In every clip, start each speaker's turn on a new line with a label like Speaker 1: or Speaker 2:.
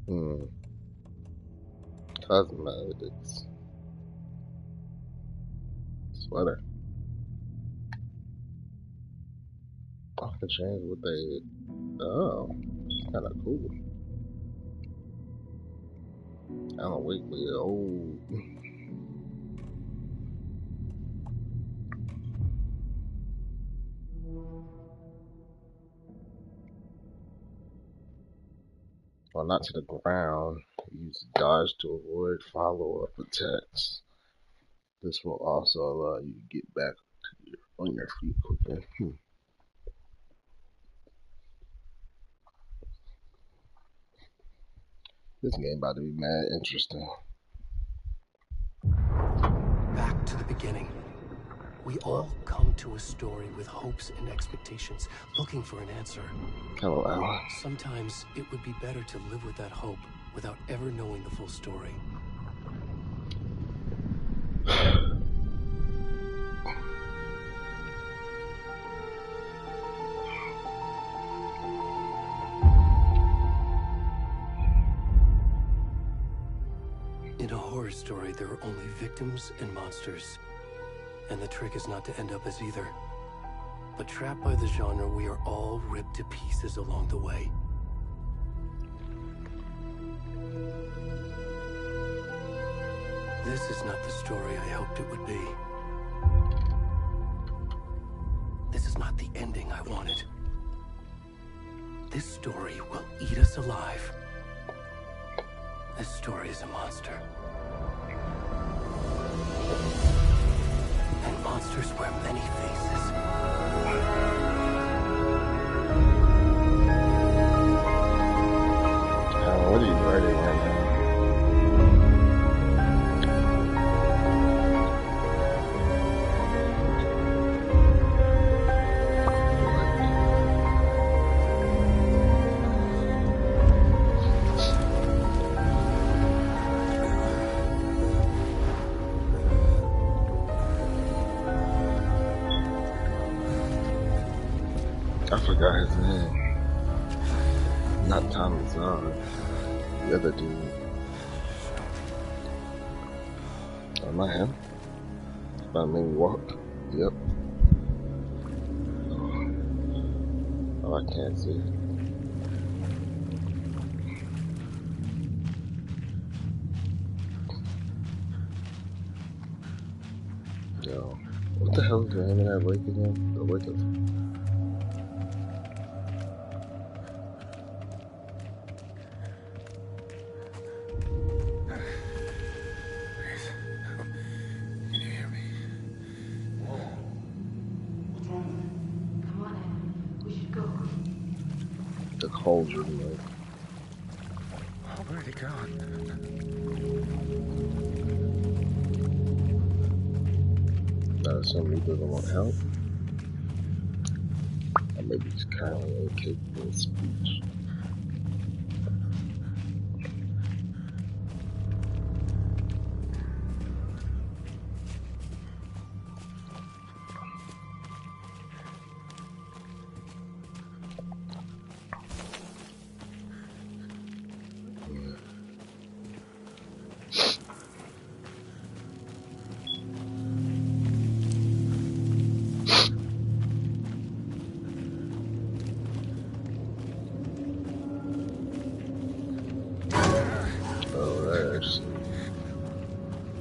Speaker 1: Hmm. Cosmetics. Sweater. I can change what they. Oh, it's kind of cool. Alan Wakely. Oh. Well, not to the ground. Use dodge to avoid follow-up attacks. This will also allow you to get back on your feet quicker. This game about to be mad interesting.
Speaker 2: Back to the beginning. We all come to a story with hopes and expectations, looking for an answer.
Speaker 1: Hello, Alan.
Speaker 2: Sometimes it would be better to live with that hope without ever knowing the full story. In a horror story, there are only victims and monsters. And the trick is not to end up as either. But trapped by the genre, we are all ripped to pieces along the way. This is not the story I hoped it would be. This is not the ending I wanted. This story will eat us alive. This story is a monster. And monsters wear many faces.
Speaker 1: What are you writing right now? I forgot his name. Not Tommy Zahn. The other dude. Oh, not him. About me walk. Yep. Oh, I can't see. Yo. What the hell is the name of that lake again? The lake of... The Cauldron Lake.
Speaker 3: Oh, where'd he gone?
Speaker 1: That somebody doesn't want help. Or maybe he's currently incapable of speech.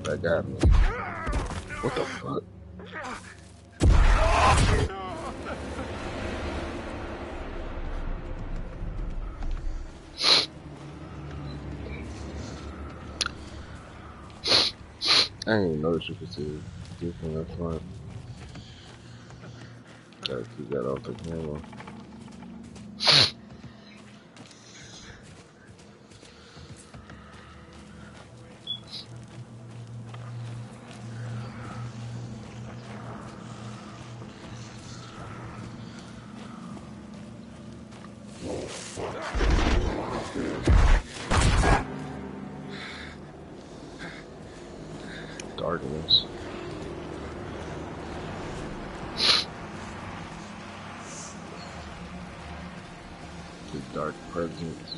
Speaker 1: That got me. What the fuck? I didn't even notice you could see it dude from that front. Gotta keep that off the camera. Darkness. The dark presence.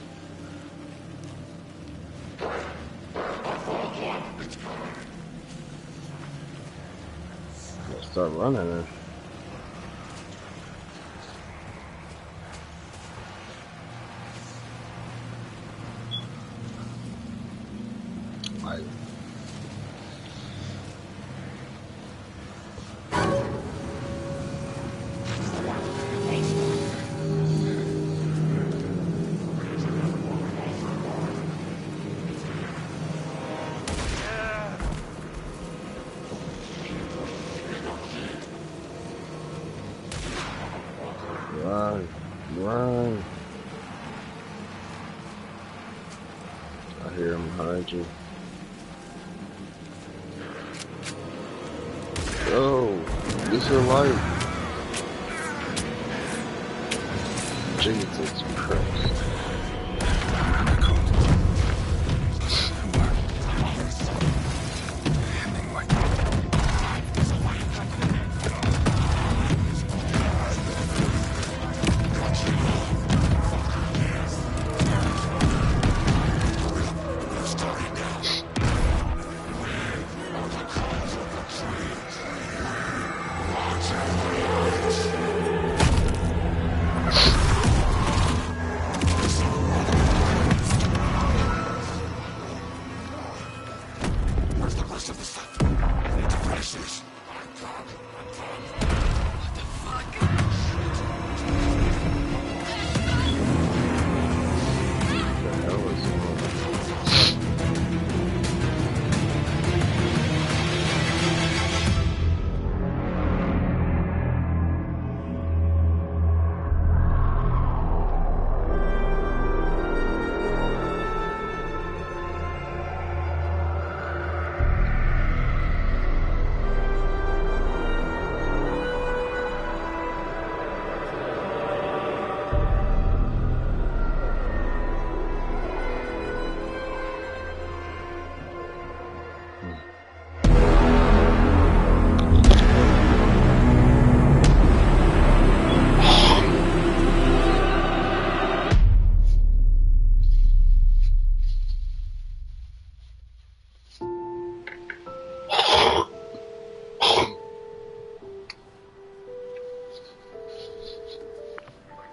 Speaker 1: start running then. Like, run, run. I hear him behind you. Oh, this is light. Jesus Christ.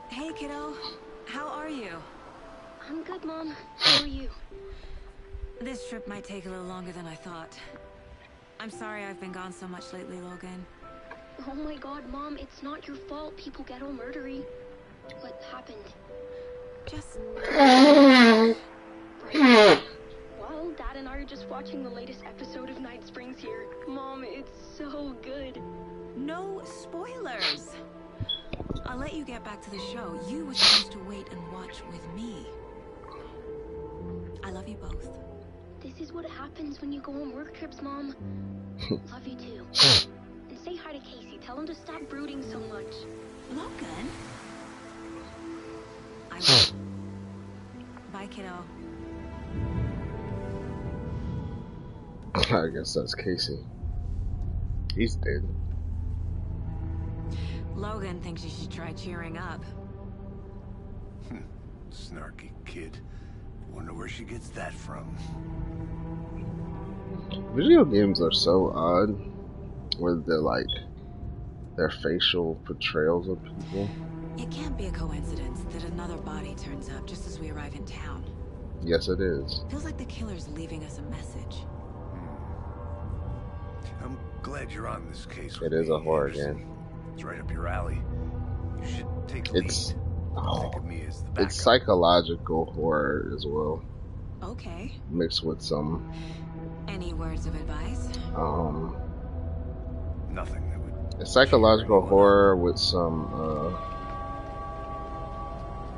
Speaker 4: Hey, kiddo. How are you?
Speaker 5: I'm good, Mom. How are you?
Speaker 4: This trip might take a little longer than I thought. I'm sorry I've been gone so much lately, Logan.
Speaker 5: Oh my god, Mom, it's not your fault people get all murdery. What happened?
Speaker 4: Just...
Speaker 5: Right. Well, Dad and I are just watching the latest episode of Night Springs here. Mom, it's so good.
Speaker 4: no spoilers! I'll let you get back to the show. You were supposed to wait and watch with me. I love you both.
Speaker 5: This is what happens when you go on work trips, Mom. Love you too. And say hi to Casey. Tell him to stop brooding so much.
Speaker 4: Logan? I will. Bye, kiddo.
Speaker 1: I guess that's Casey. He's dead.
Speaker 4: Logan thinks you should try cheering up.
Speaker 3: Snarky kid. Wonder where she gets that from.
Speaker 1: Video games are so odd with their facial portrayals of people.
Speaker 4: It can't be a coincidence that another body turns up just as we arrive in town.
Speaker 1: Yes, it is.
Speaker 4: Feels like the killer's leaving us a message.
Speaker 3: I'm glad you're on this case.
Speaker 1: It is a horror game.
Speaker 3: It's right up your alley. You should take a lead. Think of me as the backup.
Speaker 1: It's psychological horror as well,
Speaker 4: Okay.
Speaker 1: mixed with some
Speaker 4: Any words of advice?
Speaker 3: Nothing that would.
Speaker 1: it's psychological horror with some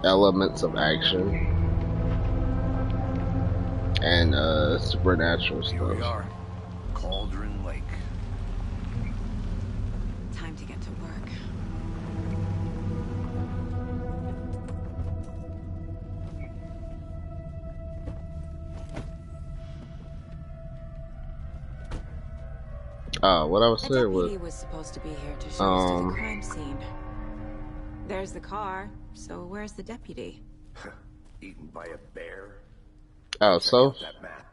Speaker 1: elements of action and supernatural
Speaker 3: Here we
Speaker 1: stuff.
Speaker 3: are. Cauldron Lake.
Speaker 4: Time to get to work.
Speaker 1: What I was
Speaker 4: A
Speaker 1: saying
Speaker 4: deputy
Speaker 1: was
Speaker 4: was supposed to be here to show us to the crime scene. There's the car, so where's the deputy?
Speaker 3: Eaten by a bear.
Speaker 1: so
Speaker 3: That map.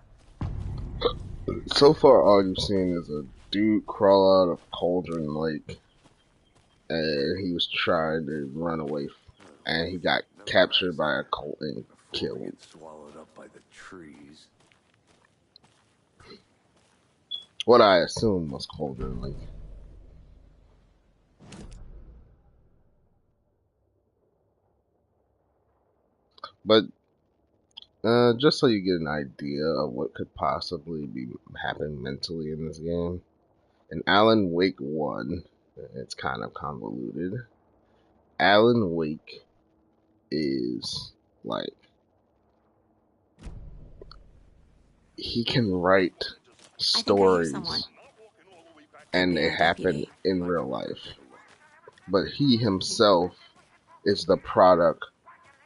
Speaker 1: so far all you've seen is a dude crawl out of Cauldron Lake, and he was trying to run away, and he got captured by a cult and killed.
Speaker 3: Swallowed up by the trees.
Speaker 1: What I assume was Cauldron Lake. But just so you get an idea of what could possibly be happening mentally in this game, in Alan Wake 1, it's kind of convoluted. Alan Wake is like, he can write stories and they happen in real life, but he himself is the product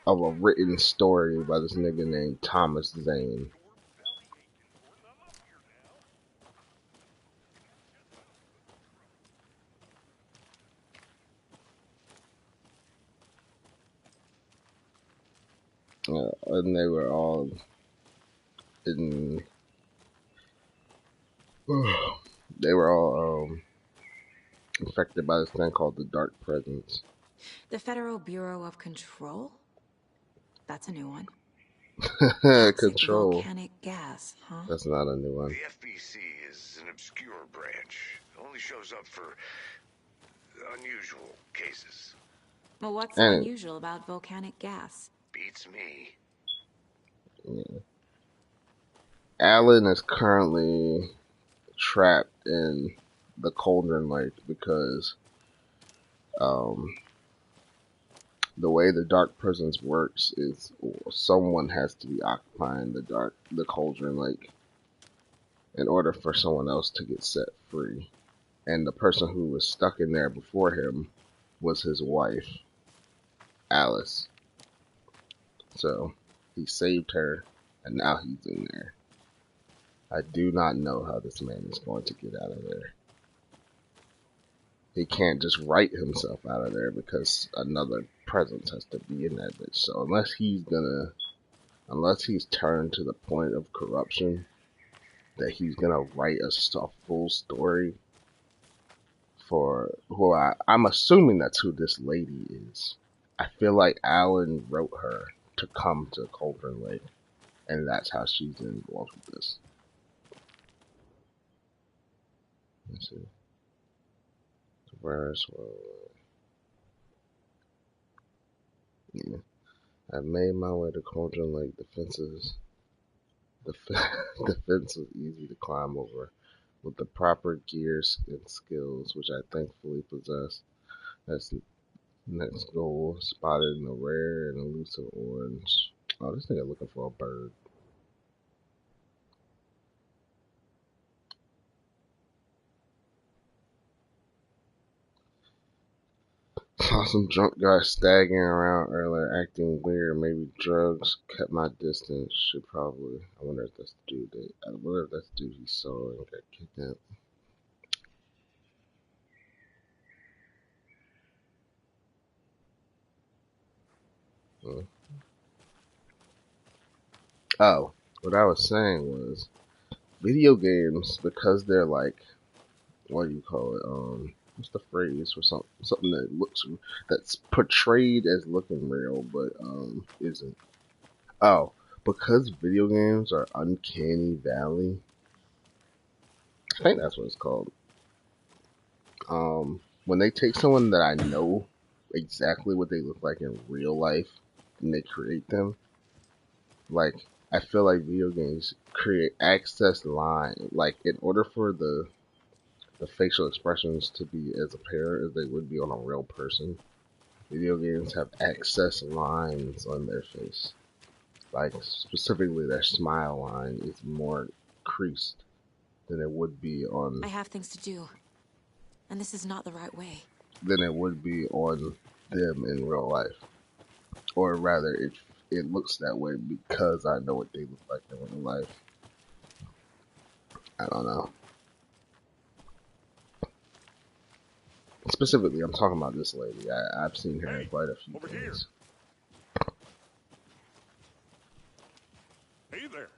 Speaker 1: of a written story by this nigga named Thomas Zane. And they were all in. They were all infected by this thing called the Dark Presence.
Speaker 4: The Federal Bureau of Control? That's a new one.
Speaker 1: Control.
Speaker 4: Volcanic gas, huh?
Speaker 1: That's not a new one.
Speaker 3: The FBC is an obscure branch. It only shows up for unusual cases.
Speaker 4: Well, what's so unusual about volcanic gas?
Speaker 3: Beats me.
Speaker 1: Yeah. Alan is currently trapped in the Cauldron Lake because the way the Dark Presence works is someone has to be occupying the Cauldron Lake in order for someone else to get set free. And the person who was stuck in there before him was his wife, Alice. So he saved her, and now he's in there. I do not know how this man is going to get out of there. He can't just write himself out of there because another presence has to be in that bitch. So unless he's turned to the point of corruption that he's gonna write a full story for who I'm assuming that's who this lady is. I feel like Alan wrote her to come to Cauldron Lake, and that's how she's involved with this. Let's see. Where's yeah. I made my way to Cauldron Lake. The fence was easy to climb over with the proper gears and skills, which I thankfully possess. That's next goal. Spotted in a rare and elusive orange. Oh, this nigga looking for a bird. Saw some drunk guy staggering around earlier, acting weird. Maybe drugs. Kept my distance. Should probably. I wonder if that's the dude. I wonder if that's the dude he saw and got kidnapped. Oh, what I was saying was, video games, because they're like, what do you call it? What's the phrase for something that's portrayed as looking real, but isn't. Oh, because video games are uncanny valley. I think that's what it's called. When they take someone that I know exactly what they look like in real life and they create them, like, I feel like video games create access line. Like, in order for the facial expressions to be as apparent as they would be on a real person, video games have access lines on their face. Like, specifically their smile line is more creased than it would be on...
Speaker 4: I have things to do, and this is not the right way. Than
Speaker 1: it would be on them in real life. Or rather, it looks that way because I know what they look like in real life. I don't know. Specifically, I'm talking about this lady. I've seen her in quite a few things.
Speaker 6: Hey there,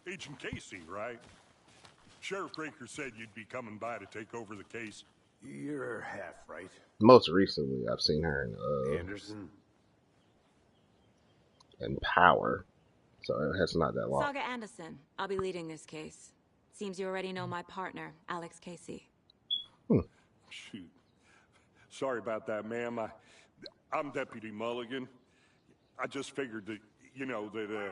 Speaker 6: Agent Casey, right? Sheriff Draker said you'd be coming by to take over the case.
Speaker 7: You're half right.
Speaker 1: Most recently, I've seen her
Speaker 7: Anderson?
Speaker 1: in Power, so that's not that long.
Speaker 4: Saga Anderson. I'll be leading this case. Seems you already know my partner, Alex Casey.
Speaker 6: Shoot. Sorry about that, ma'am. I'm Deputy Mulligan. I just figured that, you know, that,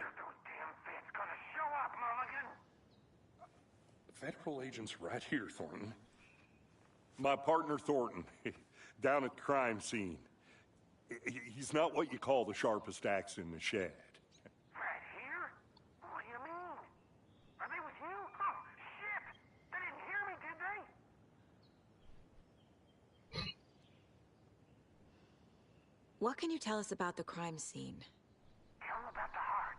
Speaker 6: Federal agents right here, Thornton. My partner, Thornton, down at the crime scene. He's not what you call the sharpest axe in the shed.
Speaker 8: Right here? What do you mean? Are they with you? Oh, shit! They didn't hear me, did they?
Speaker 4: What can you tell us about the crime scene?
Speaker 8: Tell them about the heart.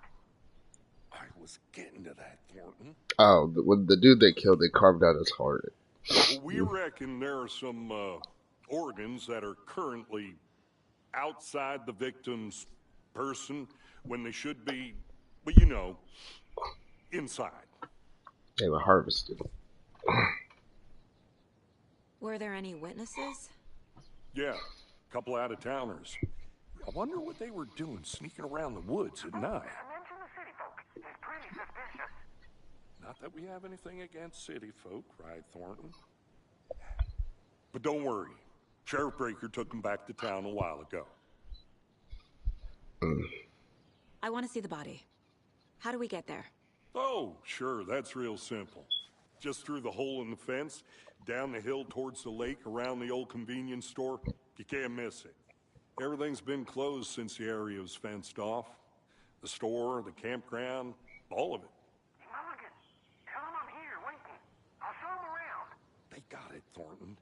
Speaker 6: I was getting to that, Thornton.
Speaker 1: Oh, the dude they killed, they carved out his heart.
Speaker 6: Well, we reckon there are some organs that are currently outside the victim's person when they should be, well, you know, inside.
Speaker 1: They were harvested.
Speaker 4: Were there any witnesses?
Speaker 6: Yeah, a couple out-of-towners. I wonder what they were doing sneaking around the woods at night.
Speaker 8: Mention the city folk. It's pretty suspicious.
Speaker 6: Not that we have anything against city folk, right, Thornton? But don't worry. Sheriff Draker took them back to town a while ago.
Speaker 4: I want to see the body. How do we get there?
Speaker 6: Oh, sure, that's real simple. Just through the hole in the fence, down the hill towards the lake, around the old convenience store. You can't miss it. Everything's been closed since the area was fenced off. The store, the campground, all of it.
Speaker 8: Mulligan, tell them I'm here, waiting. I'll show them around.
Speaker 6: They got it, Thornton.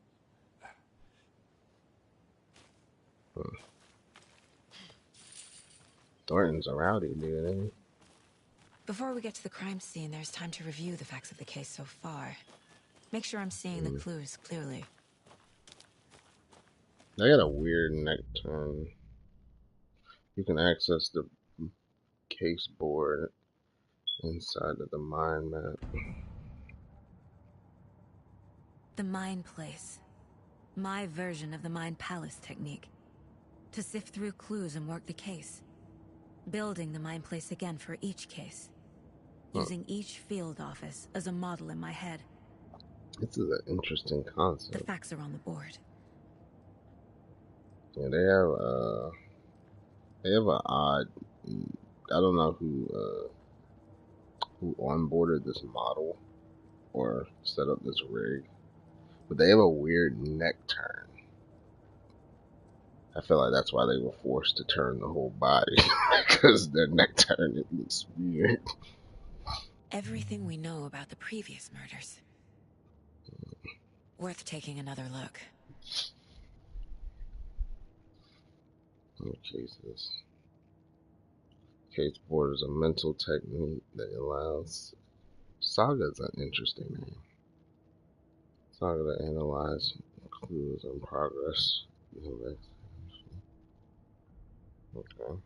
Speaker 1: Thornton's a rowdy dude, ain't he?
Speaker 4: Before we get to the crime scene, there's time to review the facts of the case so far. Make sure I'm seeing the clues clearly.
Speaker 1: They got a weird neck turn. You can access the case board inside of the mind map.
Speaker 4: The Mind Place. My version of the Mind Palace technique. To sift through clues and work the case. Building the Mind Place again for each case. Using each field office as a model in my head.
Speaker 1: This is an interesting
Speaker 4: The
Speaker 1: concept.
Speaker 4: facts are on the board.
Speaker 1: Yeah, they have an odd. I don't know who onboarded this model or set up this rig, but they have a weird neck turn. I feel like that's why they were forced to turn the whole body because their neck turn it looks weird.
Speaker 4: Everything we know about the previous murders. Worth taking another look.
Speaker 1: Cases. Case board is a mental technique that allows. Saga is an interesting name. Saga to analyze clues and progress. Okay.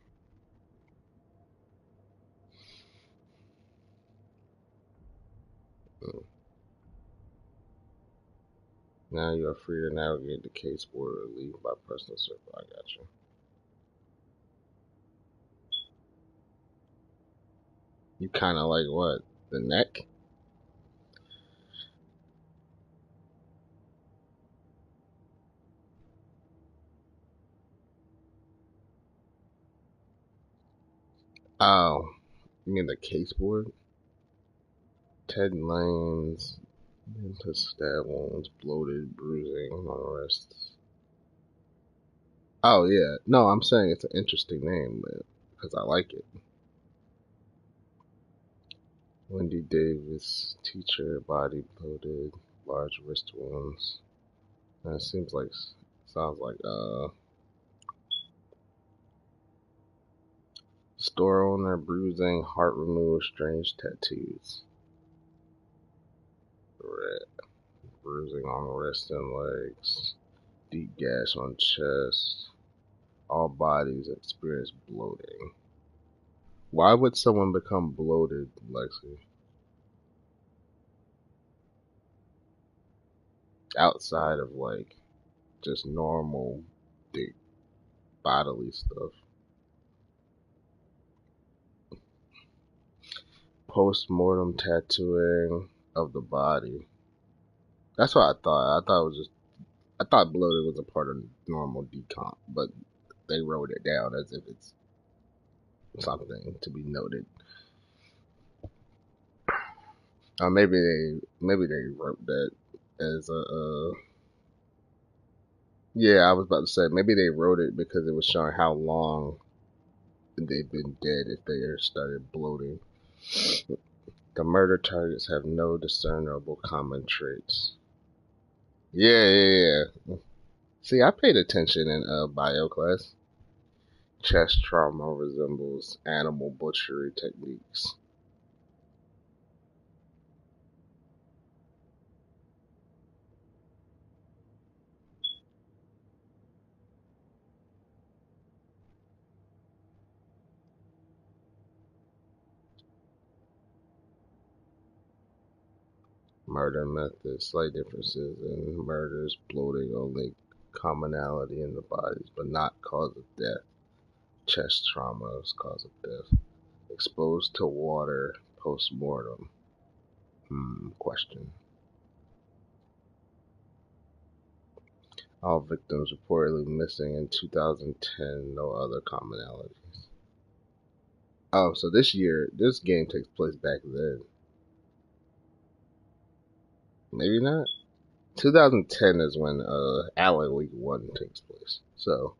Speaker 1: Now you are free to navigate the case board or leave by pressing the circle. I got you. You kind of like what? The neck? Oh, you mean the case board? Ted Lane's into stab wounds, bloated, bruising on wrists. Oh yeah, no, I'm saying it's an interesting name, because I like it. Wendy Davis, teacher, body bloated, large wrist wounds. That sounds like store owner, bruising, heart removed, strange tattoos. Red, bruising on wrist and legs, deep gash on chest. All bodies experience bloating. Why would someone become bloated, Lexi? outside of like just normal bodily stuff. Post-mortem tattooing of the body. That's what I thought. I thought bloated was a part of normal decomp, but they wrote it down as if it's something to be noted. Or maybe they wrote that as a yeah, I was about to say maybe they wrote it because it was showing how long they've been dead if they started bloating. The murder targets have no discernible common traits. Yeah. See, I paid attention in bio class. Chest trauma resembles animal butchery techniques. Murder methods, slight differences in murders, bloating only commonality in the bodies, but not cause of death. Chest trauma is cause of death. Exposed to water post-mortem. Question. All victims reportedly missing in 2010, no other commonalities. Oh, so this game takes place back then. Maybe not. 2010 is when Alan Wake 1 takes place. So,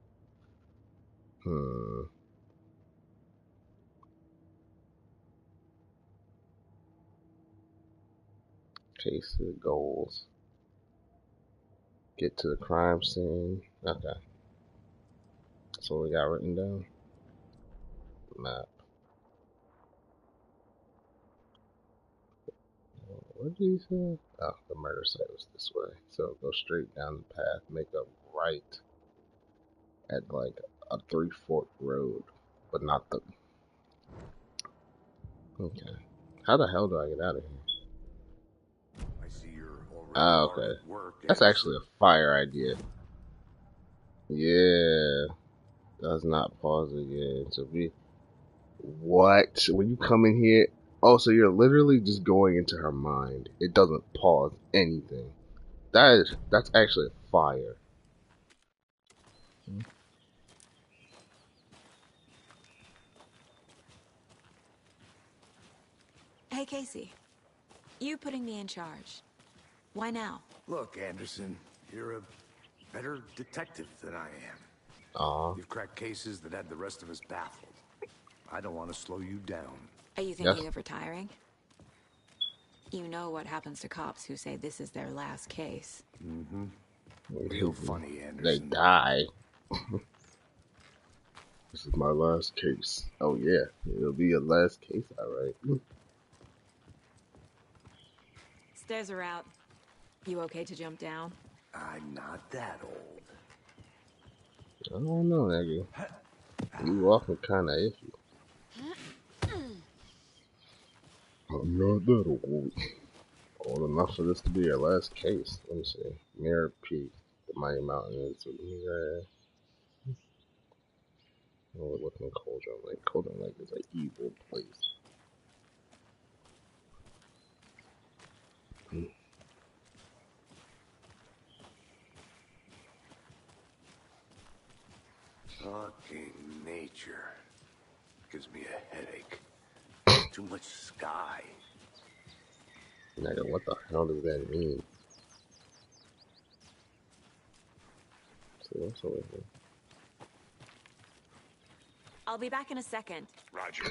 Speaker 1: cases, goals. Get to the crime scene. Okay. That's what we got written down. Map. What did he say? Oh, the murder site was this way. So go straight down the path, make a right at like a 3-fork road, but not the. Okay. How the hell do I get out of here?
Speaker 7: I see you're already
Speaker 1: Ah,
Speaker 7: hard
Speaker 1: okay.
Speaker 7: at work.
Speaker 1: That's actually a fire idea. Yeah. Does not pause again. So what? When you come in here, oh, so you're literally just going into her mind. It doesn't pause anything. That's actually fire.
Speaker 9: Hey, Casey. You putting me in charge. Why now?
Speaker 7: Look, Anderson, you're a better detective than I am.
Speaker 1: Aw.
Speaker 7: You've cracked cases that had the rest of us baffled. I don't want to slow you down.
Speaker 9: Are you thinking of retiring? You know what happens to cops who say this is their last case.
Speaker 7: Mm-hmm. Real funny,
Speaker 1: They
Speaker 7: Anderson.
Speaker 1: die. This is my last case. Oh yeah, it'll be your last case, alright.
Speaker 9: Stairs are out. You okay to jump down?
Speaker 7: I'm not that old.
Speaker 1: I don't know, nigga. You walking kinda iffy. I'm not that old. Old enough for this to be your last case. Let me see. Mirror Peak. The Mighty Mountain is overlooking Cauldron Lake. Cauldron Lake is an evil place.
Speaker 7: Fucking nature. Gives me a headache. Too much sky.
Speaker 1: Nigga, what the hell does that mean? So what's over here?
Speaker 9: I'll be back in a second.
Speaker 3: Roger.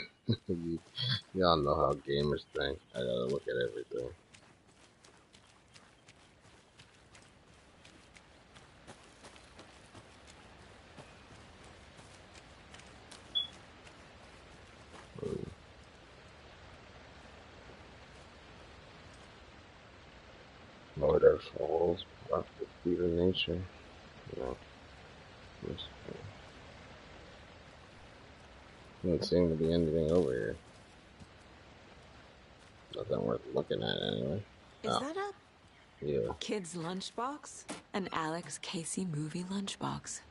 Speaker 1: Y'all know how gamers think. I gotta look at everything. Lord Earth Falls, rock the feet of nature. No. Doesn't seem to be anything over here. Nothing worth looking at anyway.
Speaker 9: Is that up?
Speaker 1: Yeah.
Speaker 9: Kid's lunchbox? An Alex Casey movie lunchbox.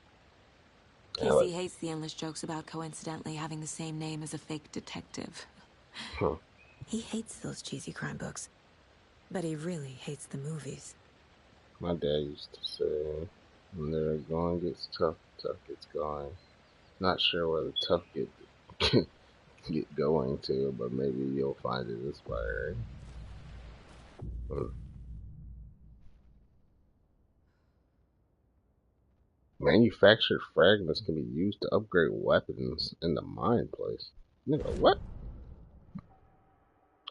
Speaker 1: Alex.
Speaker 9: Casey hates the endless jokes about coincidentally having the same name as a fake detective.
Speaker 1: Huh.
Speaker 4: He hates those cheesy crime books, but he really hates the movies.
Speaker 1: My dad used to say, when the going gets tough, tough gets going. Not sure where the tough get going to, but maybe you'll find it inspiring. Manufactured fragments can be used to upgrade weapons in the mine place. Nigga, what?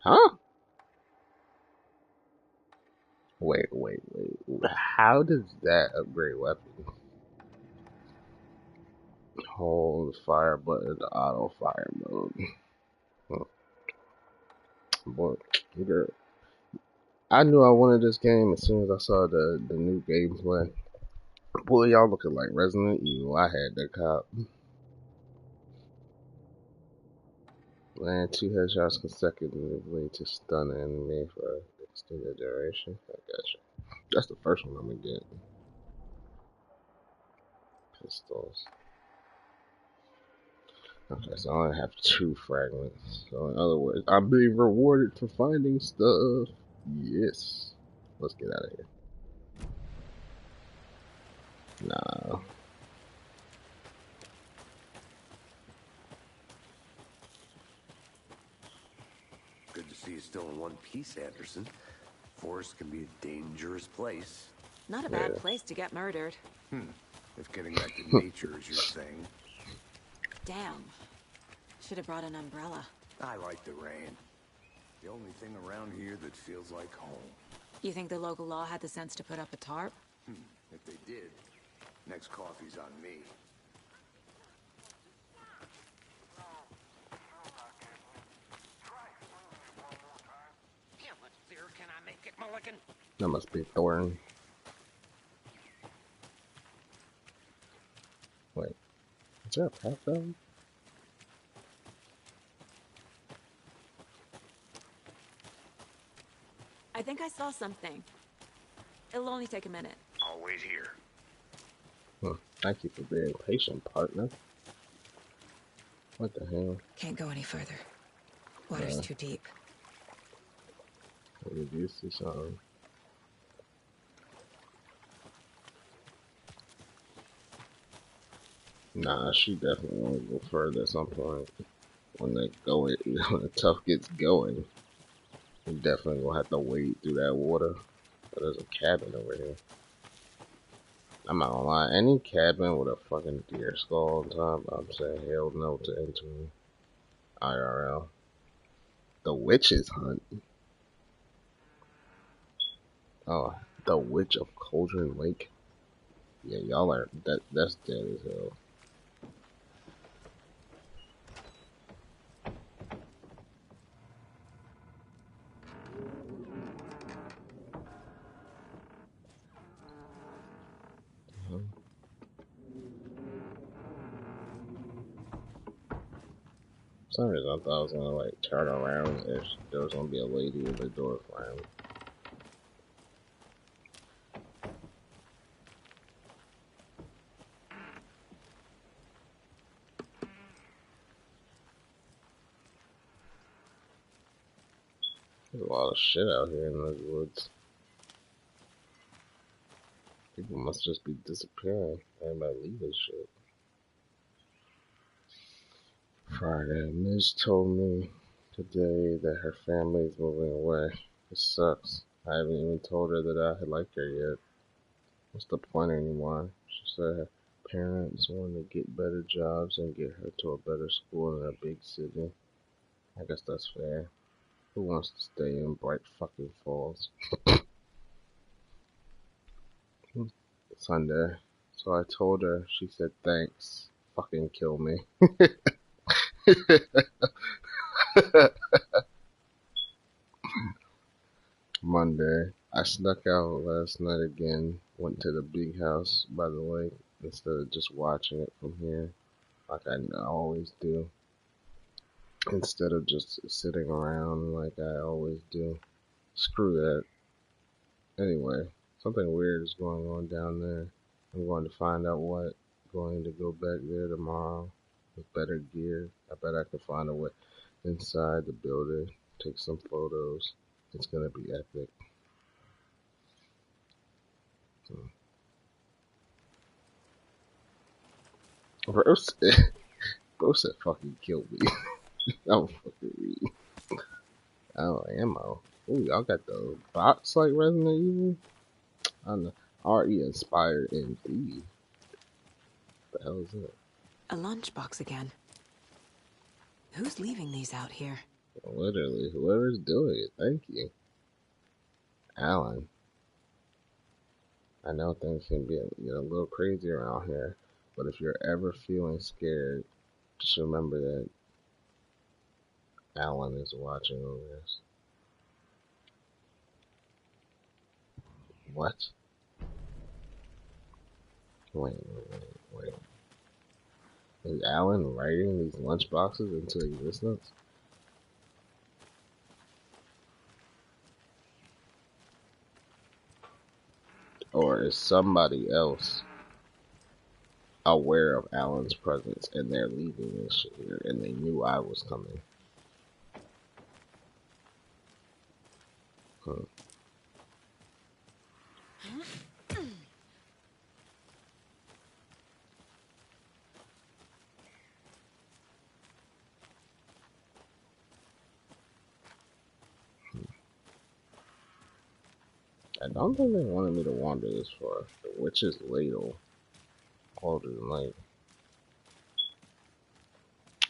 Speaker 1: Huh? Wait. How does that upgrade weapons? Hold the fire button to auto fire mode. Boy, girl. I knew I wanted this game as soon as I saw the new gameplay. Boy, y'all looking like Resident Evil. I had that cop. Land 2 headshots consecutively to stun an enemy for extended duration. I gotcha. That's the first one I'm gonna get. Pistols. Okay, so I only have 2 fragments. So in other words, I'm being rewarded for finding stuff. Yes. Let's get out of here. Nah.
Speaker 7: Good to see you still in one piece, Anderson. Forest can be a dangerous place.
Speaker 9: Not a bad place to get murdered.
Speaker 7: If getting back to nature is your thing.
Speaker 9: Damn. Should have brought an umbrella.
Speaker 7: I like the rain. The only thing around here that feels like home.
Speaker 9: You think the local law had the sense to put up a tarp?
Speaker 7: If they did, next coffee's on me.
Speaker 8: How much clearer can I make it, Mulligan?
Speaker 1: That must be Thorn. Wait. Is there a path though?
Speaker 9: I think I saw something. It'll only take a minute.
Speaker 3: I'll wait here.
Speaker 1: Thank you for being patient, partner. What the hell?
Speaker 4: Can't go any further. Water's too deep.
Speaker 1: Did you see something? Nah, she definitely won't go further at some point. When they go, when the tough gets going, you definitely gonna have to wade through that water. But there's a cabin over here. I'm not gonna lie, any cabin with a fucking deer skull on top, I'm saying hell no to entering IRL. The Witch's Hunt. Oh, the Witch of Cauldron Lake. Yeah, y'all are that's dead as hell. For some reason I thought I was gonna like turn around if there was gonna be a lady with a door frame. There's a lot of shit out here in those woods. People must just be disappearing. Everybody leaving shit. Friday, Miz told me today that her family is moving away. It sucks. I haven't even told her that I had liked her yet. What's the point anymore? She said her parents want to get better jobs and get her to a better school in a big city. I guess that's fair. Who wants to stay in Bright fucking Falls? Sunday. So I told her, she said thanks. Fucking kill me. Monday. I snuck out last night again. Went to the big house by the lake instead of just watching it from here, like I always do. Instead of just sitting around like I always do. Screw that. Anyway, something weird is going on down there. I'm going to find out what. Going to go back there tomorrow with better gear. I bet I can find a way inside the building, take some photos. It's gonna be epic. Bro said, bro said fucking kill me. I'm fucking weak. Oh, ammo. Ooh, y'all got the box like Resident Evil? I don't know. RE inspired NV. What the hell is that?
Speaker 9: A lunchbox again. Who's leaving these out here?
Speaker 1: Literally, whoever's doing it, thank you. Alan. I know things can be a little crazy around here, but if you're ever feeling scared, just remember that Alan is watching over this. What? Wait. Is Alan writing these lunchboxes into existence? Or is somebody else aware of Alan's presence and they're leaving this shit here and they knew I was coming? I don't think they wanted me to wander this far. The Witch's Ladle. Cauldron Lake.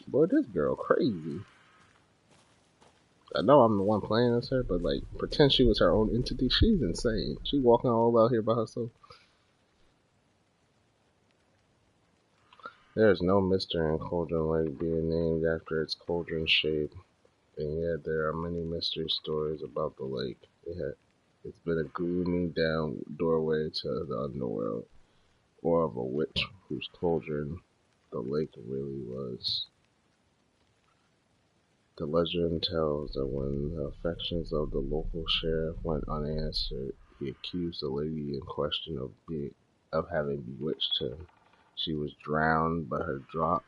Speaker 1: Boy, this girl crazy. I know I'm the one playing as her, but like, pretend she was her own entity. She's insane. She walking all out here by herself. There is no mystery in Cauldron Lake being named after its cauldron shape, and yet there are many mystery stories about the lake. It's been a gloomy doorway to the underworld, or of a witch whose cauldron the lake really was. The legend tells that when the affections of the local sheriff went unanswered, he accused the lady in question of having bewitched him. She was drowned, but her drop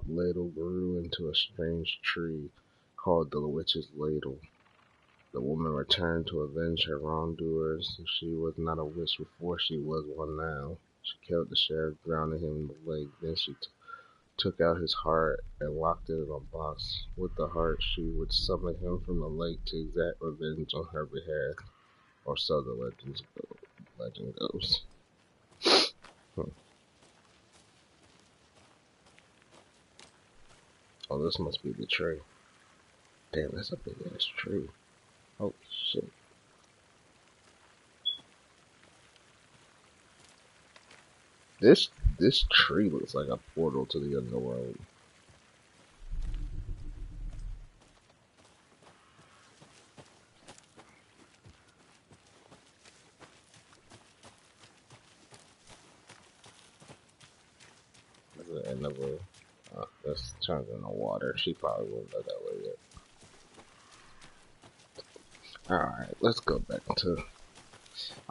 Speaker 1: ladle grew into a strange tree called the Witch's Ladle. The woman returned to avenge her wrongdoers. She was not a witch before, she was one now. She killed the sheriff, drowning him in the lake. Then she took out his heart and locked it in a box. With the heart, she would summon him from the lake to exact revenge on her behalf, or so the legend goes. Oh, this must be the tree. Damn, that's a big ass tree. Oh shit. This tree looks like a portal to the underworld. That's the end of a. This turns into water. She probably won't go that way yet. Alright, let's go back to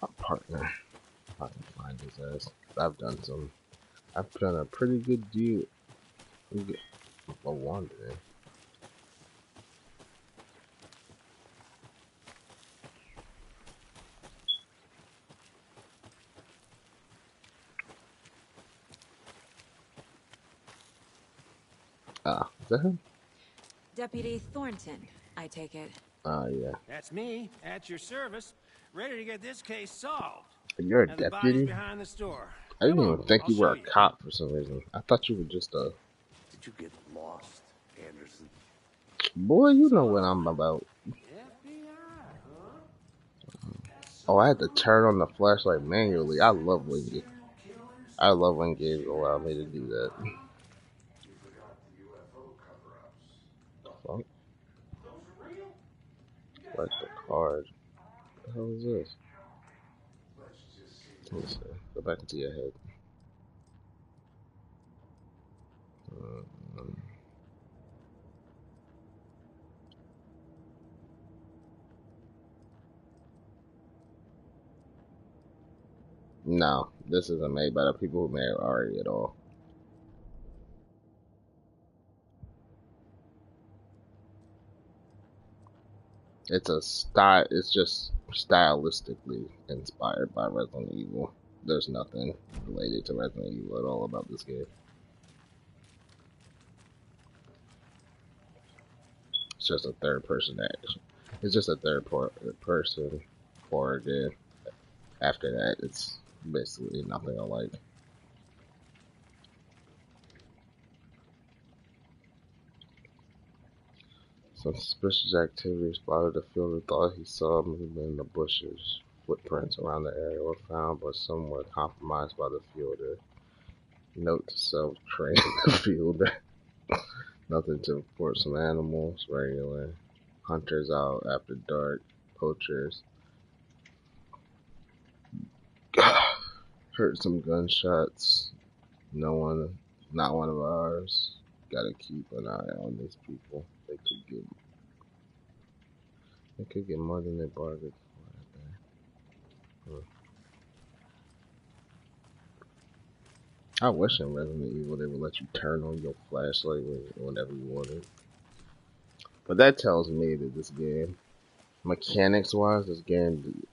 Speaker 1: our partner. I can find his ass. I've done a pretty good deal of wandering. Is that him?
Speaker 9: Deputy Thornton, I take it.
Speaker 1: Yeah.
Speaker 10: That's me, at your service, ready to get this case solved.
Speaker 1: You're a
Speaker 10: Now the body's
Speaker 1: deputy?
Speaker 10: behind the store.
Speaker 1: I didn't
Speaker 10: Come
Speaker 1: even
Speaker 10: on,
Speaker 1: think
Speaker 10: I'll
Speaker 1: you were
Speaker 10: show
Speaker 1: a
Speaker 10: you.
Speaker 1: cop for some reason. I thought you were just a...
Speaker 7: Did you get lost, Anderson?
Speaker 1: Boy, you know what I'm about. Oh, I had to turn on the flashlight manually. I love when games allow me to do that. Fuck. Like the card. What the hell is this? Let me see. Go back into your head. No, this isn't made by the people who made Ari at all. It's a style. It's just stylistically inspired by Resident Evil. There's nothing related to Resident Evil at all about this game. It's just a third person action. It's just a person horror game. After that, it's basically nothing alike. Some suspicious activity spotted the fielder thought he saw movement in the bushes. Footprints around the area were found, but some were compromised by the fielder. Note to self: train the fielder. Nothing to report. Some animals, regular. Hunters out after dark. Poachers. Heard some gunshots. No one, not one of ours. Gotta keep an eye on these people. They could get more than they bargained for. I wish in Resident Evil they would let you turn on your flashlight whenever you wanted. But that tells me that this game, mechanics wise, this game,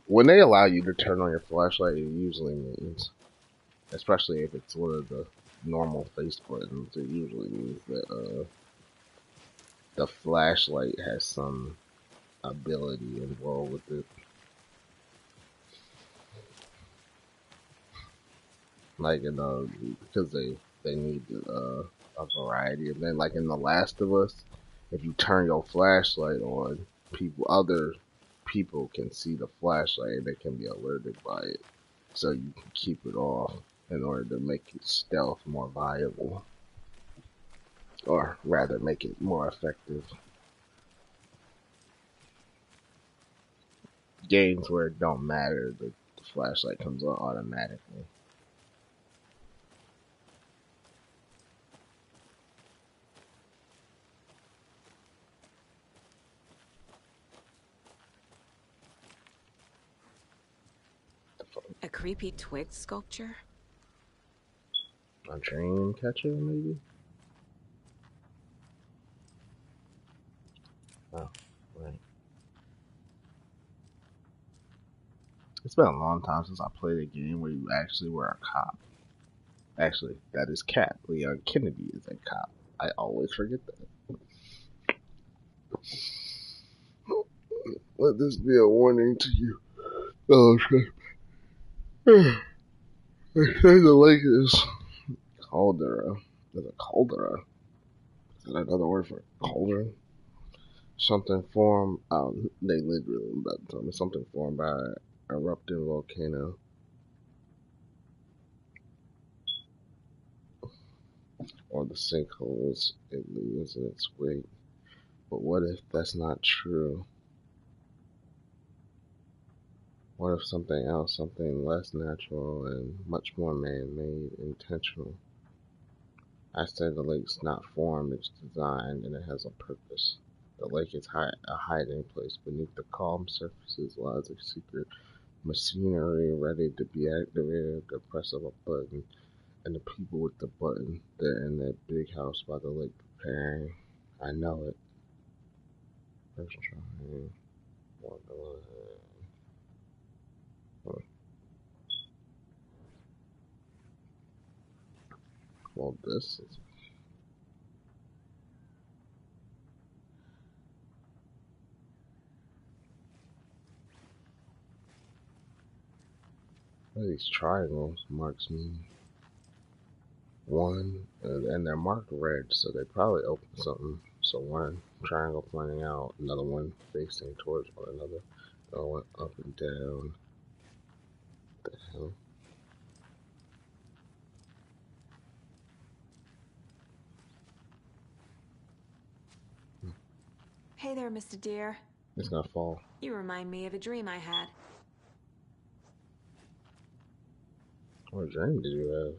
Speaker 1: when they allow you to turn on your flashlight, it usually means, especially if it's one of the normal face buttons, it usually means that the flashlight has some ability involved with it. Like because they need a variety of things. Like in The Last of Us, if you turn your flashlight on, other people can see the flashlight and they can be alerted by it. So you can keep it off in order to make it stealth more viable, or rather make it more effective. Games where it don't matter, the flashlight comes on automatically.
Speaker 9: A creepy twig sculpture?
Speaker 1: A dream catcher, maybe? Oh, right. It's been a long time since I played a game where you actually were a cop. Actually, that is Cap. Leon Kennedy is a cop. I always forget that. Let this be a warning to you. Oh, shit. They say the lake is caldera. There's a caldera. Is that another word for cauldron? Something formed. They literally about to tell me something formed by an erupting volcano. Or the sinkholes it leaves in its wake. But what if that's not true? What if something else, something less natural and much more man-made, intentional? I said the lake's not formed, it's designed, and it has a purpose. The lake is a hiding place. Beneath the calm surfaces lies a secret machinery ready to be activated at the press of a button. And the people with the button, they're in that big house by the lake preparing. I know it. First trying. Well, this is. What are these triangles marks mean? One, and they're marked red, so they probably open something. So one triangle pointing out, another one facing towards one another. Another one up and down. What the hell?
Speaker 9: Hey there, Mr. Deer.
Speaker 1: It's gonna fall.
Speaker 9: You remind me of a dream I had.
Speaker 1: What dream did you have?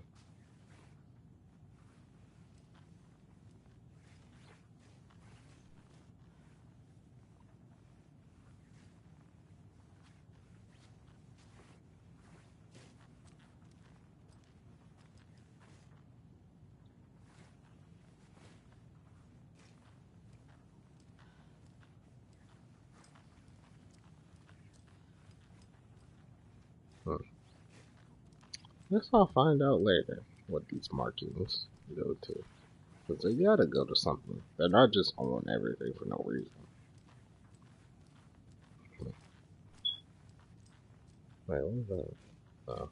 Speaker 1: Hmm. Guess I'll find out later what these markings go to. Because they gotta go to something. They're not just on everything for no reason. Wait, what is that? Oh.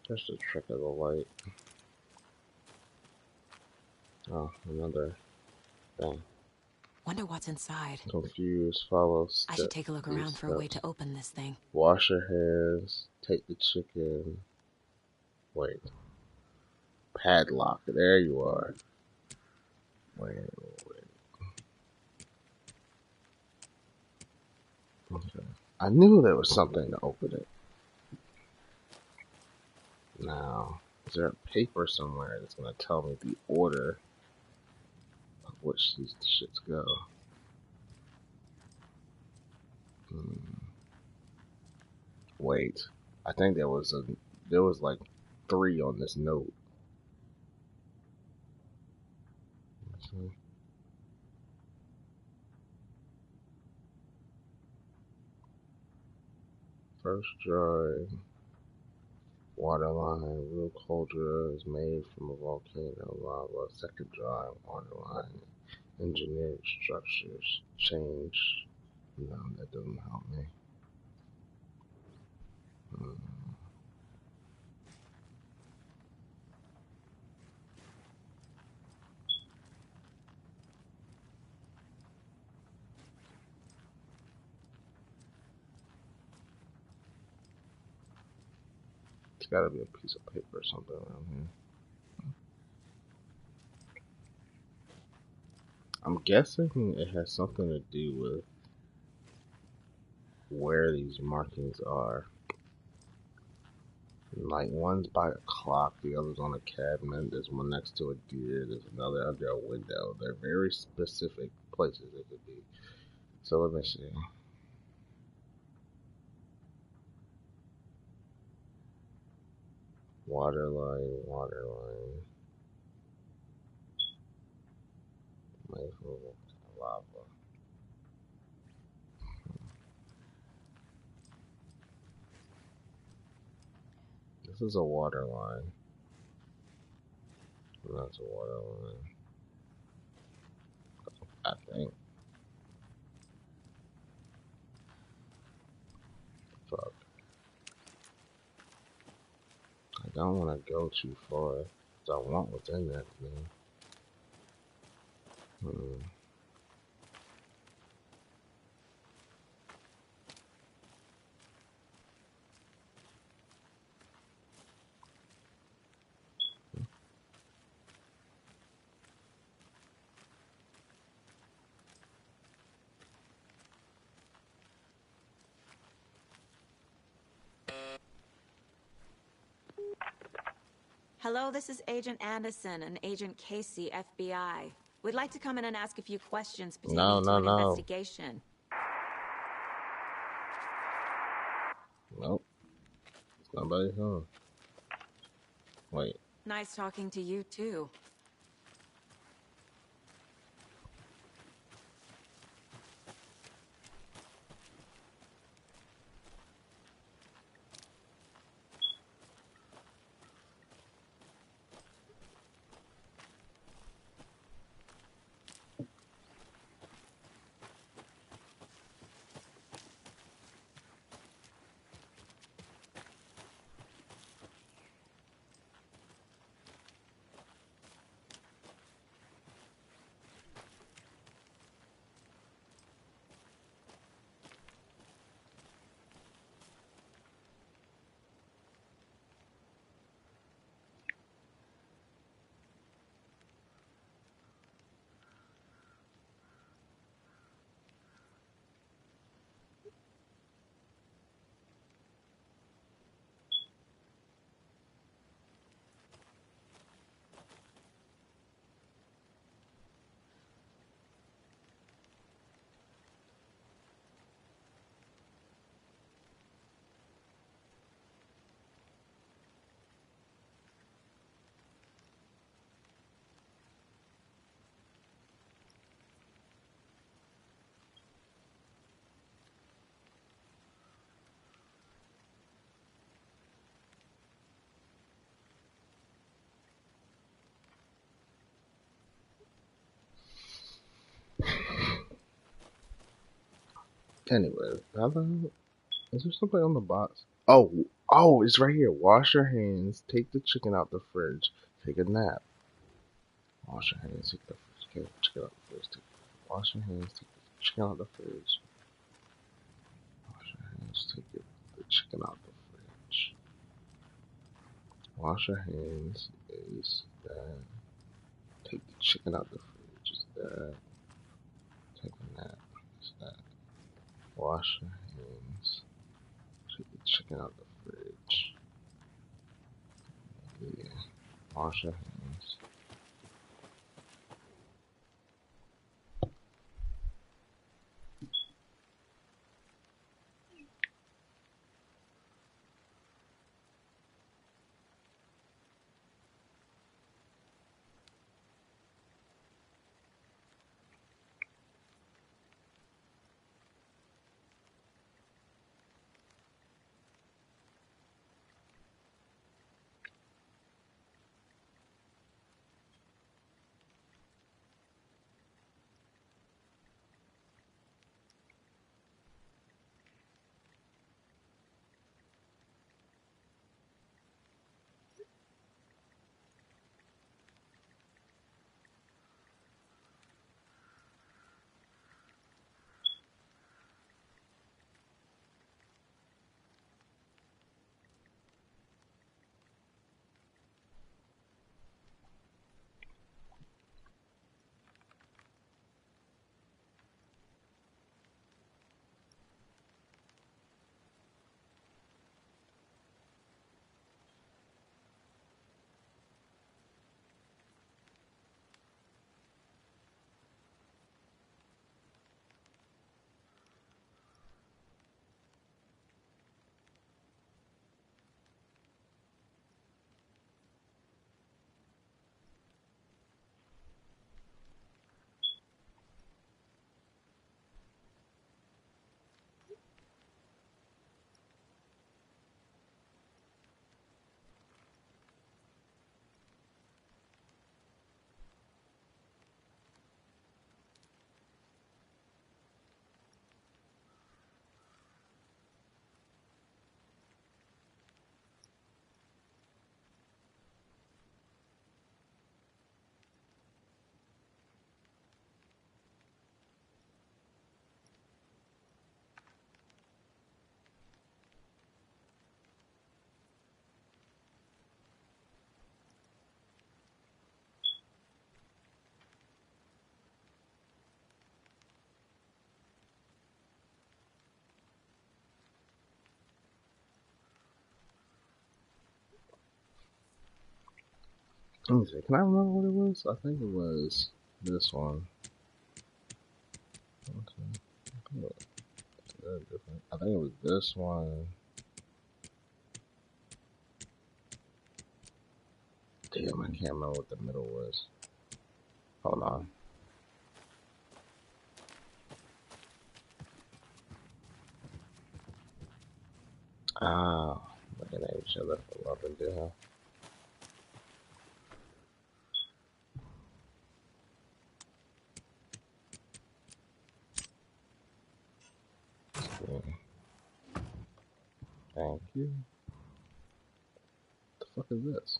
Speaker 1: Just a trick of the light. Oh, another thing.
Speaker 9: Wonder what's inside.
Speaker 1: Confused, follow steps.
Speaker 9: I should take a look around for a way to open this thing.
Speaker 1: Wash your hands, take the chicken. Wait. Padlock. There you are. Wait. Okay. I knew there was something to open it. Now, is there a paper somewhere that's going to tell me the order of which these shits go? Wait. I think there was like 3 on this note. Okay. First drawing. Waterline. Real cauldron is made from a volcano lava. Second drawing. Waterline. Engineered structures. Change. No, that doesn't help me. There's gotta be a piece of paper or something around here. I'm guessing it has something to do with where these markings are. Like, one's by a clock, the other's on a cabinet, there's one next to a deer, there's another under a window. They're very specific places it could be. So let me see. Waterline, waterline. Mindful lava. This is a water line. That's a water line. I think. Fuck. I don't want to go too far. Cause I want what's in that thing.
Speaker 9: Hello, this is Agent Anderson and Agent Casey, FBI. We'd like to come in and ask a few questions pertaining to an investigation.
Speaker 1: Nope. Somebody's home. Wait.
Speaker 9: Nice talking to you, too.
Speaker 1: Anyway, is there something on the box? Oh, it's right here. Wash your hands. Take the chicken out the fridge. Take a nap. Wash your hands. Take the chicken out the fridge. Wash your hands. Take the chicken out the fridge. Wash your hands. Take the chicken out the fridge. Wash your hands is that. Take the chicken out the fridge is that. Take a nap is that. Wash your hands. Take the chicken out the fridge. Yeah. Wash your hands. Let me see. Can I remember what it was? I think it was this one. Okay. I think it was this one. Damn, I can't remember what the middle was. Hold on. Ah, looking at each other for love and death. Thank you. What the fuck is this?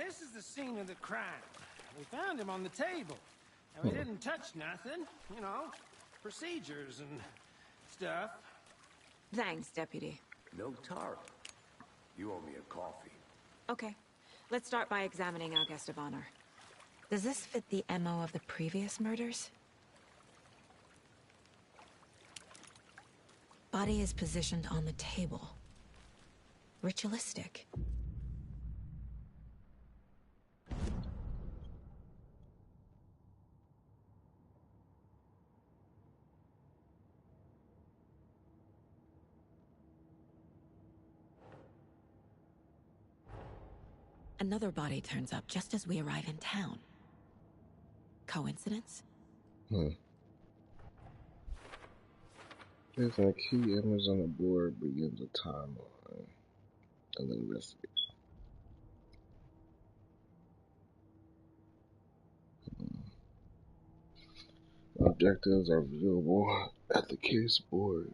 Speaker 10: This is the scene of the crime. We found him on the table. And we didn't touch nothing, you know, procedures and stuff.
Speaker 9: Thanks, Deputy.
Speaker 7: No tar. You owe me a coffee.
Speaker 9: Okay, let's start by examining our guest of honor. Does this fit the MO of the previous murders? Body is positioned on the table. Ritualistic. Another body turns up just as we arrive in town. Coincidence?
Speaker 1: There's a key image on the board begins a timeline of the investigation. Objectives are viewable at the case board.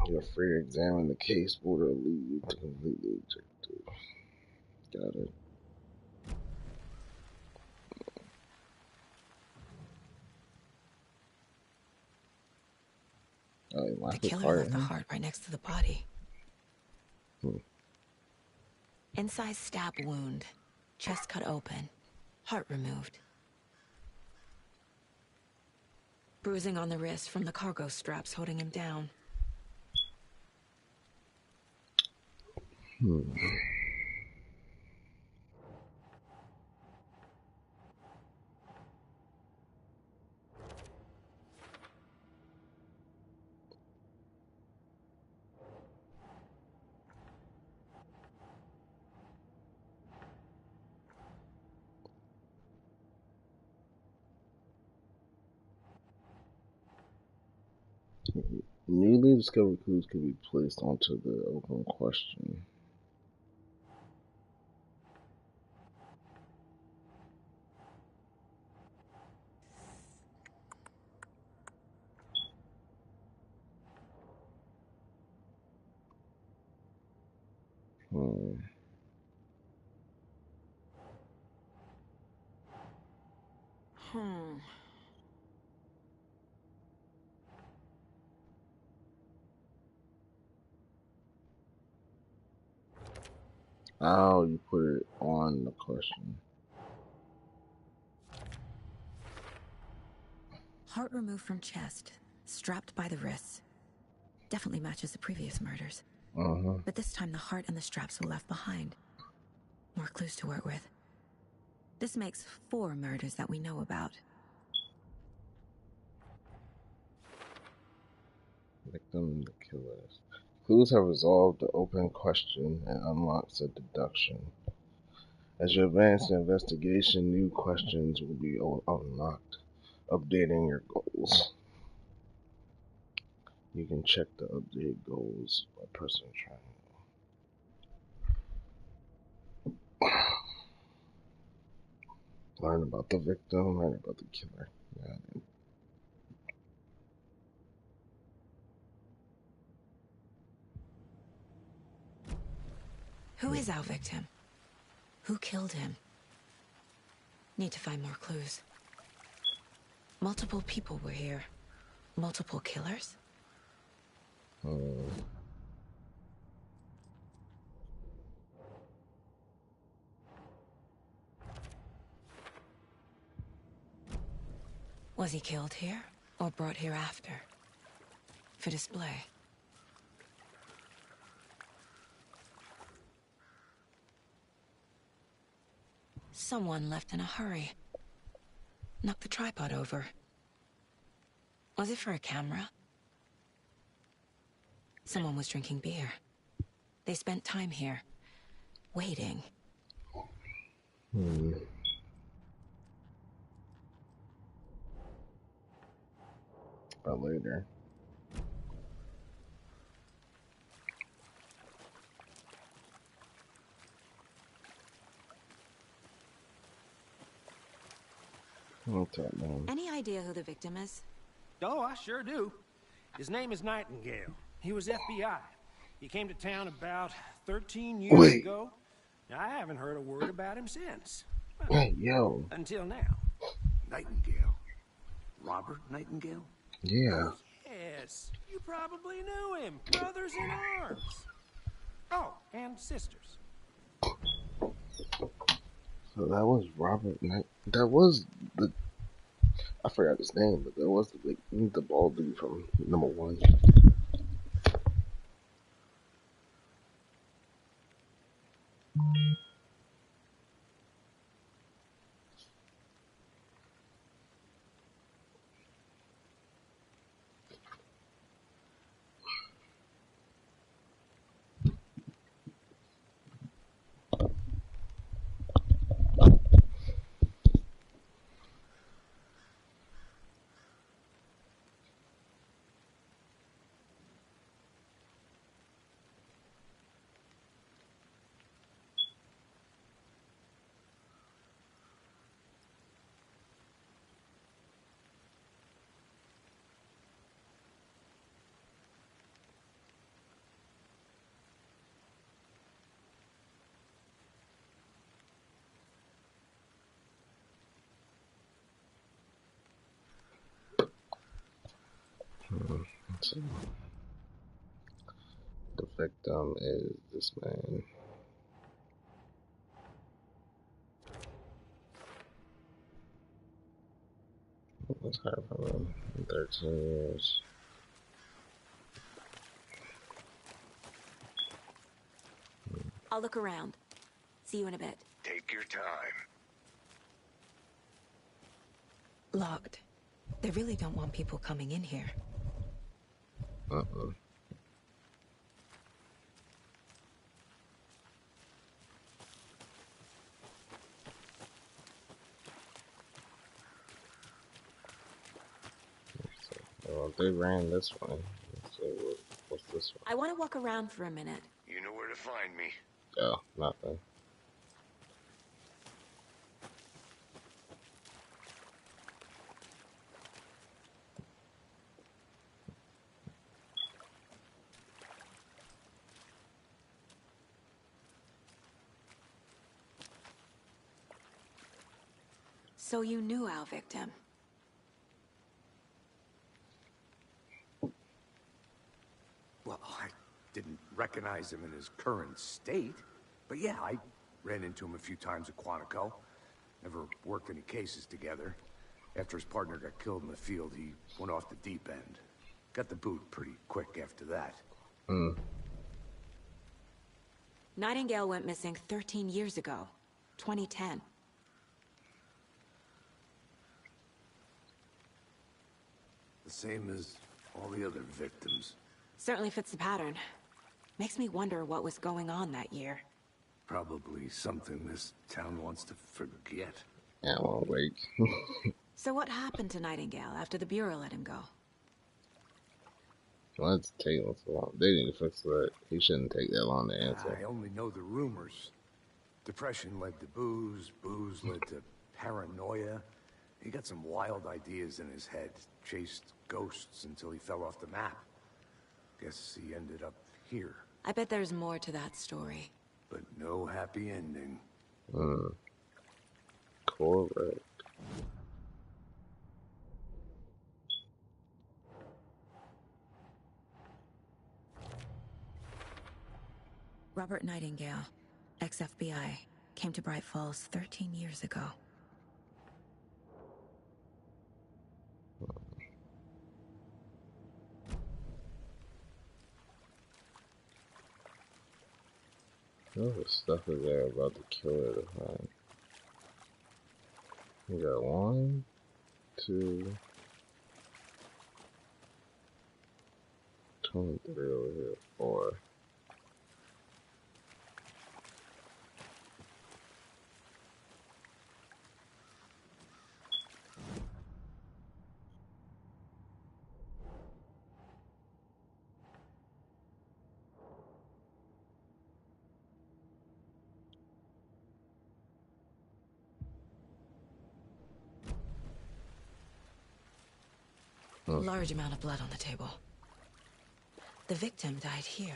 Speaker 1: You're free to examine the case board or leave to complete the objective. Got it.
Speaker 9: The killer left the heart right next to the body. Inside stab wound, chest cut open, heart removed. Bruising on the wrist from the cargo straps holding him down.
Speaker 1: Newly discovered clues can be placed onto the open question. Oh, you put it on the question.
Speaker 4: Heart removed from chest, strapped by the wrists. Definitely matches the previous murders. But this time the heart and the straps were left behind. More clues to work with. This makes 4 murders that we know about.
Speaker 1: Victim and the killers. Clues have resolved the open question and unlocks a deduction. As you advance the investigation, new questions will be unlocked, updating your goals. You can check the update goals by pressing triangle. Learn about the victim, learn about the killer. Yeah.
Speaker 4: Who is our victim? Who killed him? Need to find more clues. Multiple people were here. Multiple killers? Was he killed here or brought here after? For display? Someone left in a hurry. Knocked the tripod over. Was it for a camera? Someone was drinking beer. They spent time here, waiting.
Speaker 1: About later.
Speaker 9: Any idea who the victim is?
Speaker 10: Oh, I sure do. His name is Nightingale. He was FBI. He came to town about 13 years ago. I haven't heard a word about him since. Well,
Speaker 1: Hey, yo.
Speaker 10: until now.
Speaker 7: Nightingale. Robert Nightingale?
Speaker 1: Yeah.
Speaker 10: Yes, you probably knew him. Brothers in arms. Oh, and sisters.
Speaker 1: So that was Robert Knight. That was the... I forgot his name, but that was the bald dude from number 1. So, the victim is this man. What's her from him? 13 years.
Speaker 9: I'll look around. See you in a bit.
Speaker 3: Take your time.
Speaker 4: Locked. They really don't want people coming in here.
Speaker 1: Well, they ran this way. So what's this one?
Speaker 9: I want to walk around for a minute.
Speaker 3: You know where to find me.
Speaker 1: Oh, nothing.
Speaker 9: So you knew our victim.
Speaker 7: Well, I didn't recognize him in his current state. But yeah, I ran into him a few times at Quantico. Never worked any cases together. After his partner got killed in the field, he went off the deep end. Got the boot pretty quick after that.
Speaker 9: Nightingale went missing 13 years ago. 2010.
Speaker 7: The same as all the other victims.
Speaker 9: Certainly fits the pattern. Makes me wonder what was going on that year.
Speaker 7: Probably something this town wants to forget.
Speaker 1: Yeah, I won't wait.
Speaker 9: So what happened to Nightingale after the Bureau let him go?
Speaker 1: Why it's taking so long? They need to fix that. He shouldn't take that long to answer.
Speaker 7: I only know the rumors. Depression led to booze, booze led to paranoia. He got some wild ideas in his head, chased ghosts until he fell off the map. Guess he ended up here.
Speaker 9: I bet there's more to that story.
Speaker 7: But no happy ending.
Speaker 1: Correct.
Speaker 4: Robert Nightingale, ex-FBI, came to Bright Falls 13 years ago.
Speaker 1: What stuff is there about the killer to find? We got 1, 2, 23 over here, 4.
Speaker 4: Large amount of blood on the table. The victim died here.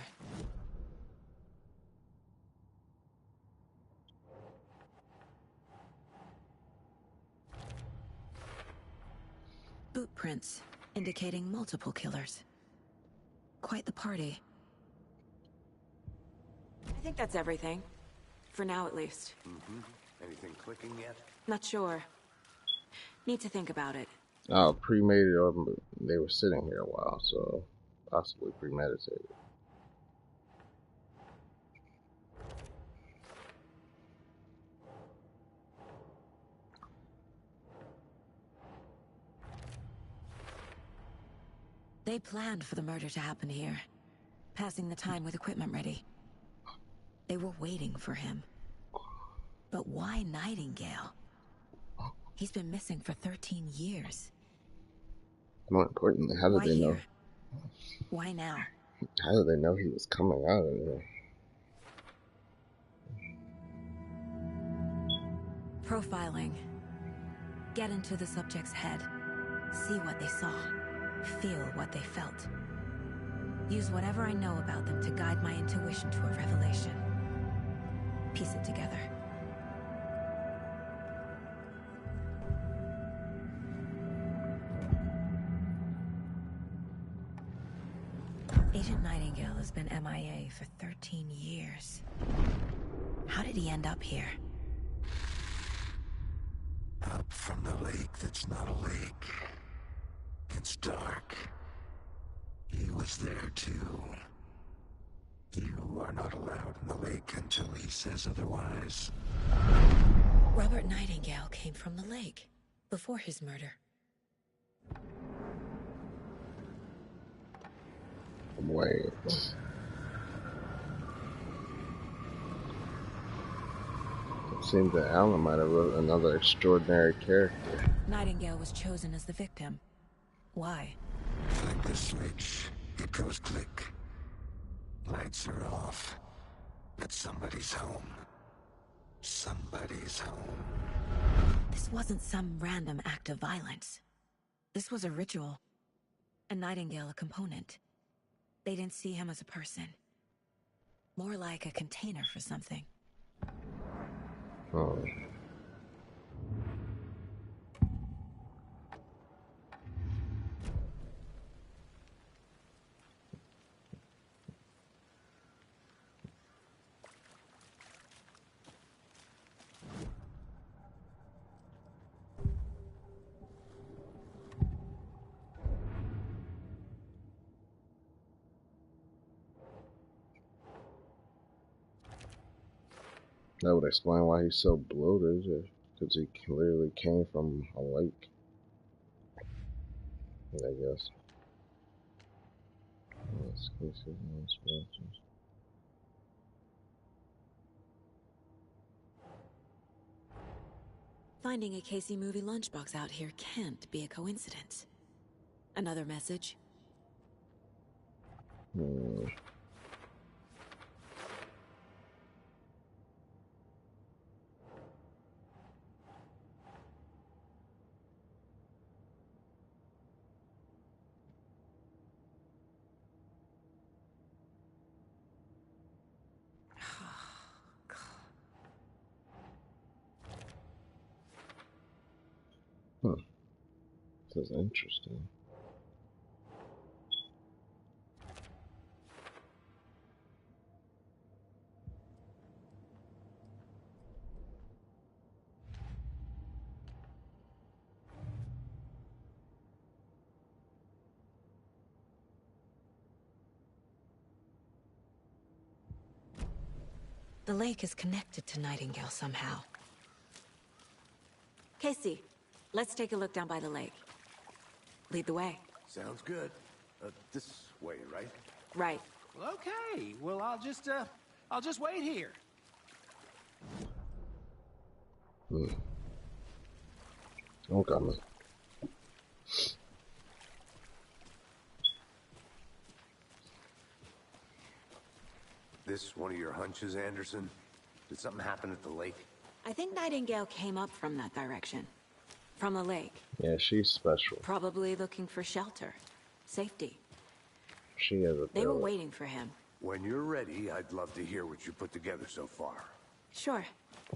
Speaker 4: Boot prints, indicating multiple killers. Quite the party.
Speaker 9: I think that's everything. For now, at least.
Speaker 7: Anything clicking yet?
Speaker 9: Not sure. Need to think about it.
Speaker 1: Oh, premeditated, or they were sitting here a while, so possibly premeditated.
Speaker 4: They planned for the murder to happen here, passing the time with equipment ready. They were waiting for him. But why Nightingale? He's been missing for 13 years.
Speaker 1: More importantly, how did they know?
Speaker 4: Why now?
Speaker 1: How did they know he was coming out of there?
Speaker 4: Profiling. Get into the subject's head. See what they saw. Feel what they felt. Use whatever I know about them to guide my intuition to a revelation. Piece it together. Agent Nightingale has been MIA for 13 years. How did he end up here?
Speaker 11: Up from the lake that's not a lake. It's dark. He was there too. You are not allowed in the lake until he says otherwise.
Speaker 4: Robert Nightingale came from the lake before his murder.
Speaker 1: Wait. It seemed that Alan might have wrote another extraordinary character.
Speaker 4: Nightingale was chosen as the victim. Why?
Speaker 11: Flick the switch. It goes click. Lights are off. But somebody's home. Somebody's home.
Speaker 4: This wasn't some random act of violence. This was a ritual. And Nightingale a component. They didn't see him as a person. More like a container for something.
Speaker 1: Oh. That would explain why he's so bloated, because he clearly came from a lake, I guess.
Speaker 4: Finding a Casey movie lunchbox out here can't be a coincidence. Another message?
Speaker 1: This is interesting.
Speaker 4: The lake is connected to Nightingale somehow.
Speaker 9: Casey, let's take a look down by the lake. Lead the way.
Speaker 7: Sounds good. This way, right?
Speaker 9: Right.
Speaker 10: Well, okay. Well, I'll just wait here.
Speaker 1: Okay.
Speaker 7: This one of your hunches, Anderson? Did something happen at the lake?
Speaker 9: I think Nightingale came up from that direction. From the lake.
Speaker 1: Yeah, she's special.
Speaker 9: Probably looking for shelter. Safety.
Speaker 1: She has a
Speaker 9: They were waiting for him.
Speaker 7: When you're ready, I'd love to hear what you put together so far.
Speaker 9: Sure.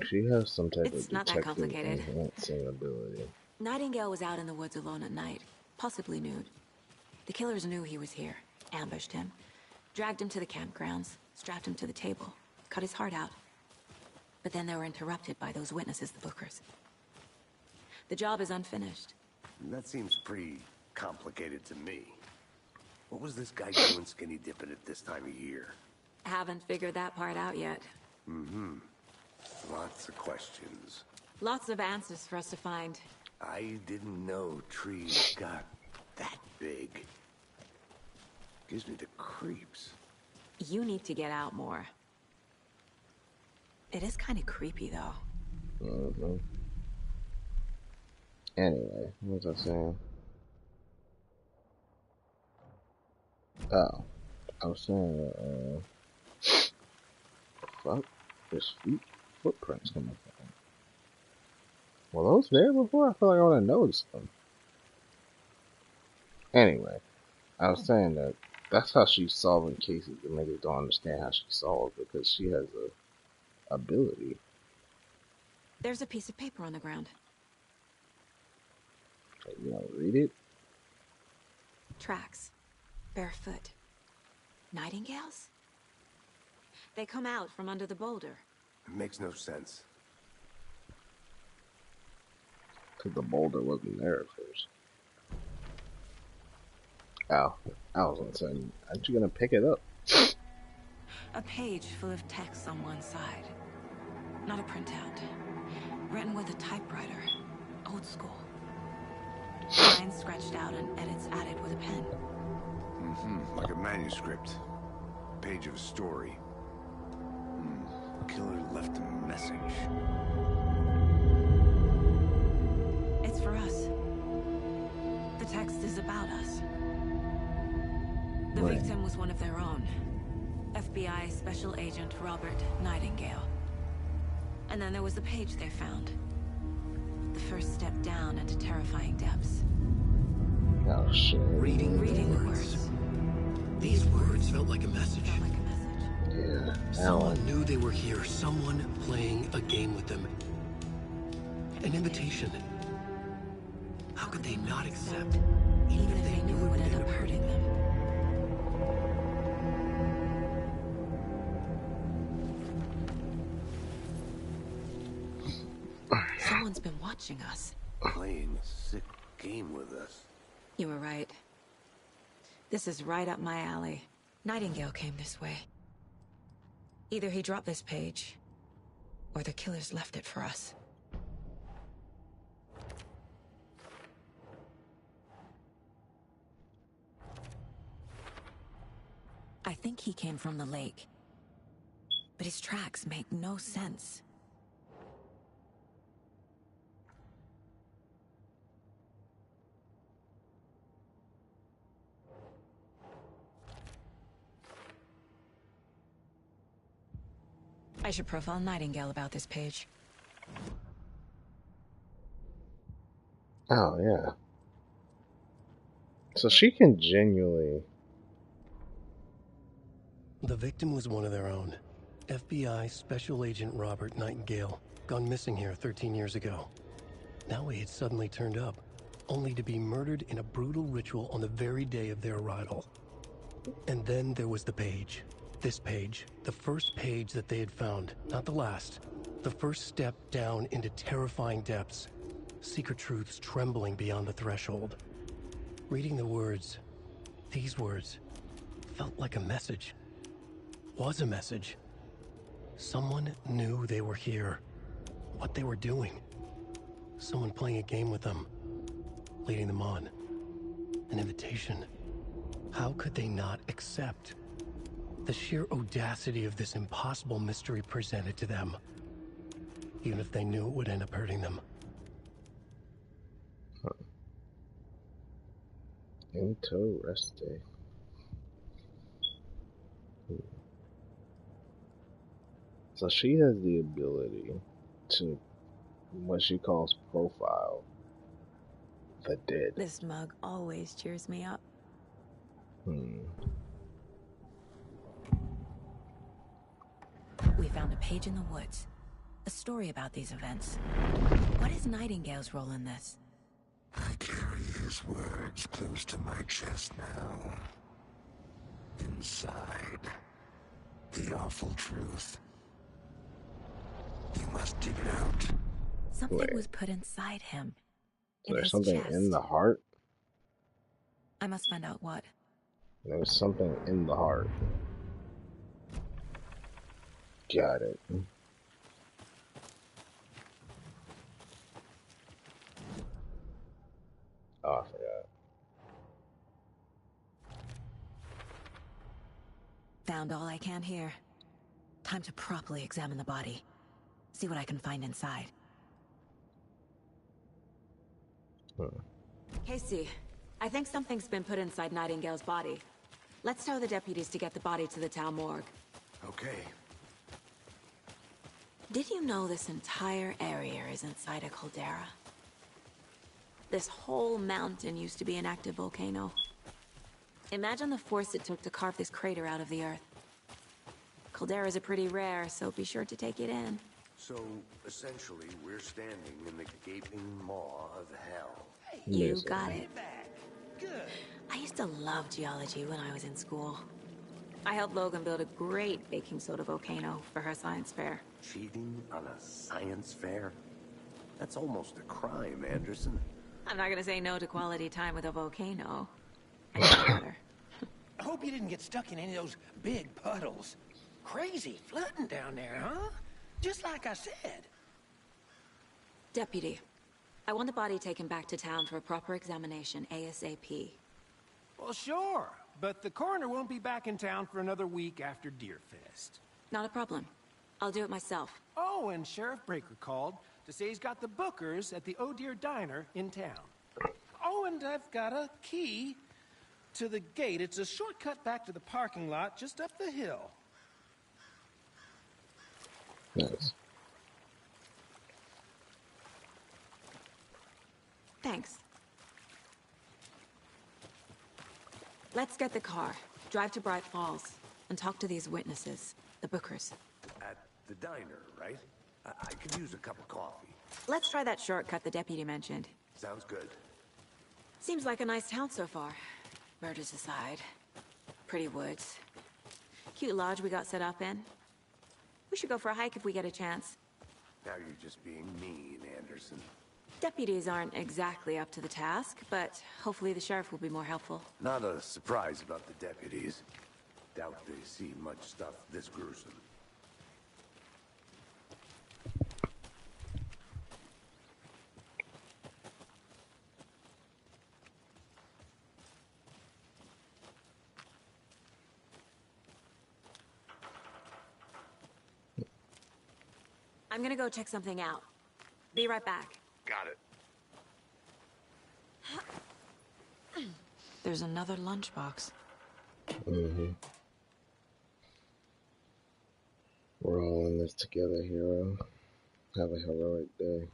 Speaker 1: She has some type
Speaker 9: It's
Speaker 1: of
Speaker 9: not that
Speaker 1: detective
Speaker 9: complicated.
Speaker 1: enhancing ability.
Speaker 9: Nightingale was out in the woods alone at night, possibly nude. The killers knew he was here, ambushed him, dragged him to the campgrounds, strapped him to the table, cut his heart out. But then they were interrupted by those witnesses, the Bookers. The job is unfinished.
Speaker 7: That seems pretty complicated to me. What was this guy doing skinny dipping at this time of year?
Speaker 9: Haven't figured that part out yet.
Speaker 7: Mm-hmm. Lots of questions.
Speaker 9: Lots of answers for us to find.
Speaker 7: I didn't know trees got that big. Gives me the creeps.
Speaker 9: You need to get out more. It is kind of creepy, though.
Speaker 1: Mm-hmm. Anyway, what was I saying? Oh, I was saying, fuck, there's footprints coming from. Were those there before? I feel like I would have noticed them. Anyway, I was saying that that's how she's solving cases. The niggas don't understand how she solves because she has a ability.
Speaker 9: There's a piece of paper on the ground.
Speaker 1: You know, read it.
Speaker 9: Tracks. Barefoot. Nightingales? They come out from under the boulder.
Speaker 7: It makes no sense.
Speaker 1: Because the boulder wasn't there at first. Ow. I was gonna say, aren't you gonna pick it up?
Speaker 9: A page full of text on one side. Not a printout. Written with a typewriter. Old school. Lines scratched out and edits added with a pen.
Speaker 7: Mm-hmm. Like a manuscript. Page of a story. Killer left a message.
Speaker 9: It's for us. The text is about us. The
Speaker 1: Right.
Speaker 9: victim was one of their own. FBI Special Agent Robert Nightingale. And then there was the page they found. The first step down into terrifying depths.
Speaker 1: Oh shit.
Speaker 2: Reading
Speaker 9: the
Speaker 2: words. These words felt like a message.
Speaker 9: Felt like a message.
Speaker 1: Yeah.
Speaker 2: Someone
Speaker 1: Alan.
Speaker 2: knew they were here. Someone playing a game with them. An invitation. How could they not accept?
Speaker 9: Even if they knew it would end up hurting them. Someone's been watching us.
Speaker 7: Playing a sick game with us.
Speaker 9: You were right. This is right up my alley. Nightingale came this way. Either he dropped this page, or the killers left it for us. I think he came from the lake. But his tracks make no sense. I should profile Nightingale about this page.
Speaker 1: Oh yeah. So she can genuinely.
Speaker 2: The victim was one of their own. FBI Special Agent Robert Nightingale, gone missing here 13 years ago. Now he had suddenly turned up, only to be murdered in a brutal ritual on the very day of their arrival. And then there was the page. This page, the first page that they had found, not the last. The first step down into terrifying depths. Secret truths trembling beyond the threshold. Reading the words, these words, felt like a message. Was a message. Someone knew they were here. What they were doing. Someone playing a game with them. Leading them on. An invitation. How could they not accept? The sheer audacity of this impossible mystery presented to them. Even if they knew it would end up hurting them.
Speaker 1: Into rest day. So she has the ability to what she calls profile the dead.
Speaker 9: This mug always cheers me up.
Speaker 4: found a page in the woods. A story about these events. What is Nightingale's role in this?
Speaker 11: I carry his words close to my chest now. Inside, the awful truth. You must dig it out.
Speaker 4: Something
Speaker 1: Wait.
Speaker 4: was put inside him. In
Speaker 1: There's
Speaker 4: his
Speaker 1: something
Speaker 4: chest.
Speaker 1: in the heart?
Speaker 4: I must find out what.
Speaker 1: There's something in the heart. Got it. Oh, I forgot.
Speaker 4: Found all I can here. Time to properly examine the body. See what I can find inside. Casey, I think something's been put inside Nightingale's body. Let's tell the deputies to get the body to the town morgue.
Speaker 7: Okay.
Speaker 4: Did you know this entire area is inside a caldera? This whole mountain used to be an active volcano. Imagine the force it took to carve this crater out of the earth. Calderas are pretty rare, so be sure to take it in.
Speaker 3: So, essentially, we're standing in the gaping maw of hell.
Speaker 4: You got it. I used to love geology when I was in school. I helped Logan build a great baking soda volcano for her science fair.
Speaker 3: Cheating on a science fair? That's almost a crime, Anderson.
Speaker 4: I'm not gonna say no to quality time with a volcano. I know better.
Speaker 10: I hope you didn't get stuck in any of those big puddles. Crazy flooding down there, huh? Just like I said.
Speaker 4: Deputy, I want the body taken back to town for a proper examination ASAP.
Speaker 10: Well, sure. But the coroner won't be back in town for another week after Deerfest.
Speaker 4: Not a problem. I'll do it myself.
Speaker 10: Oh, and Sheriff Breaker called to say he's got the Bookers at the Oh Dear Diner in town. Oh, and I've got a key to the gate. It's a shortcut back to the parking lot just up the hill.
Speaker 1: Nice.
Speaker 4: Thanks. Let's get the car, drive to Bright Falls, and talk to these witnesses, the Bookers.
Speaker 3: At the diner, right? I could use a cup of coffee.
Speaker 4: Let's try that shortcut the deputy mentioned.
Speaker 3: Sounds good.
Speaker 4: Seems like a nice town so far. Murders aside. Pretty woods. Cute lodge we got set up in. We should go for a hike if we get a chance.
Speaker 3: Now you're just being mean, Anderson.
Speaker 4: Deputies aren't exactly up to the task, but hopefully the sheriff will be more helpful.
Speaker 3: Not a surprise about the deputies. Doubt they see much stuff this gruesome.
Speaker 4: I'm gonna go check something out. Be right back.
Speaker 3: Got it.
Speaker 4: There's another lunchbox.
Speaker 1: Mm-hmm. We're all in this together, hero. Have a heroic day.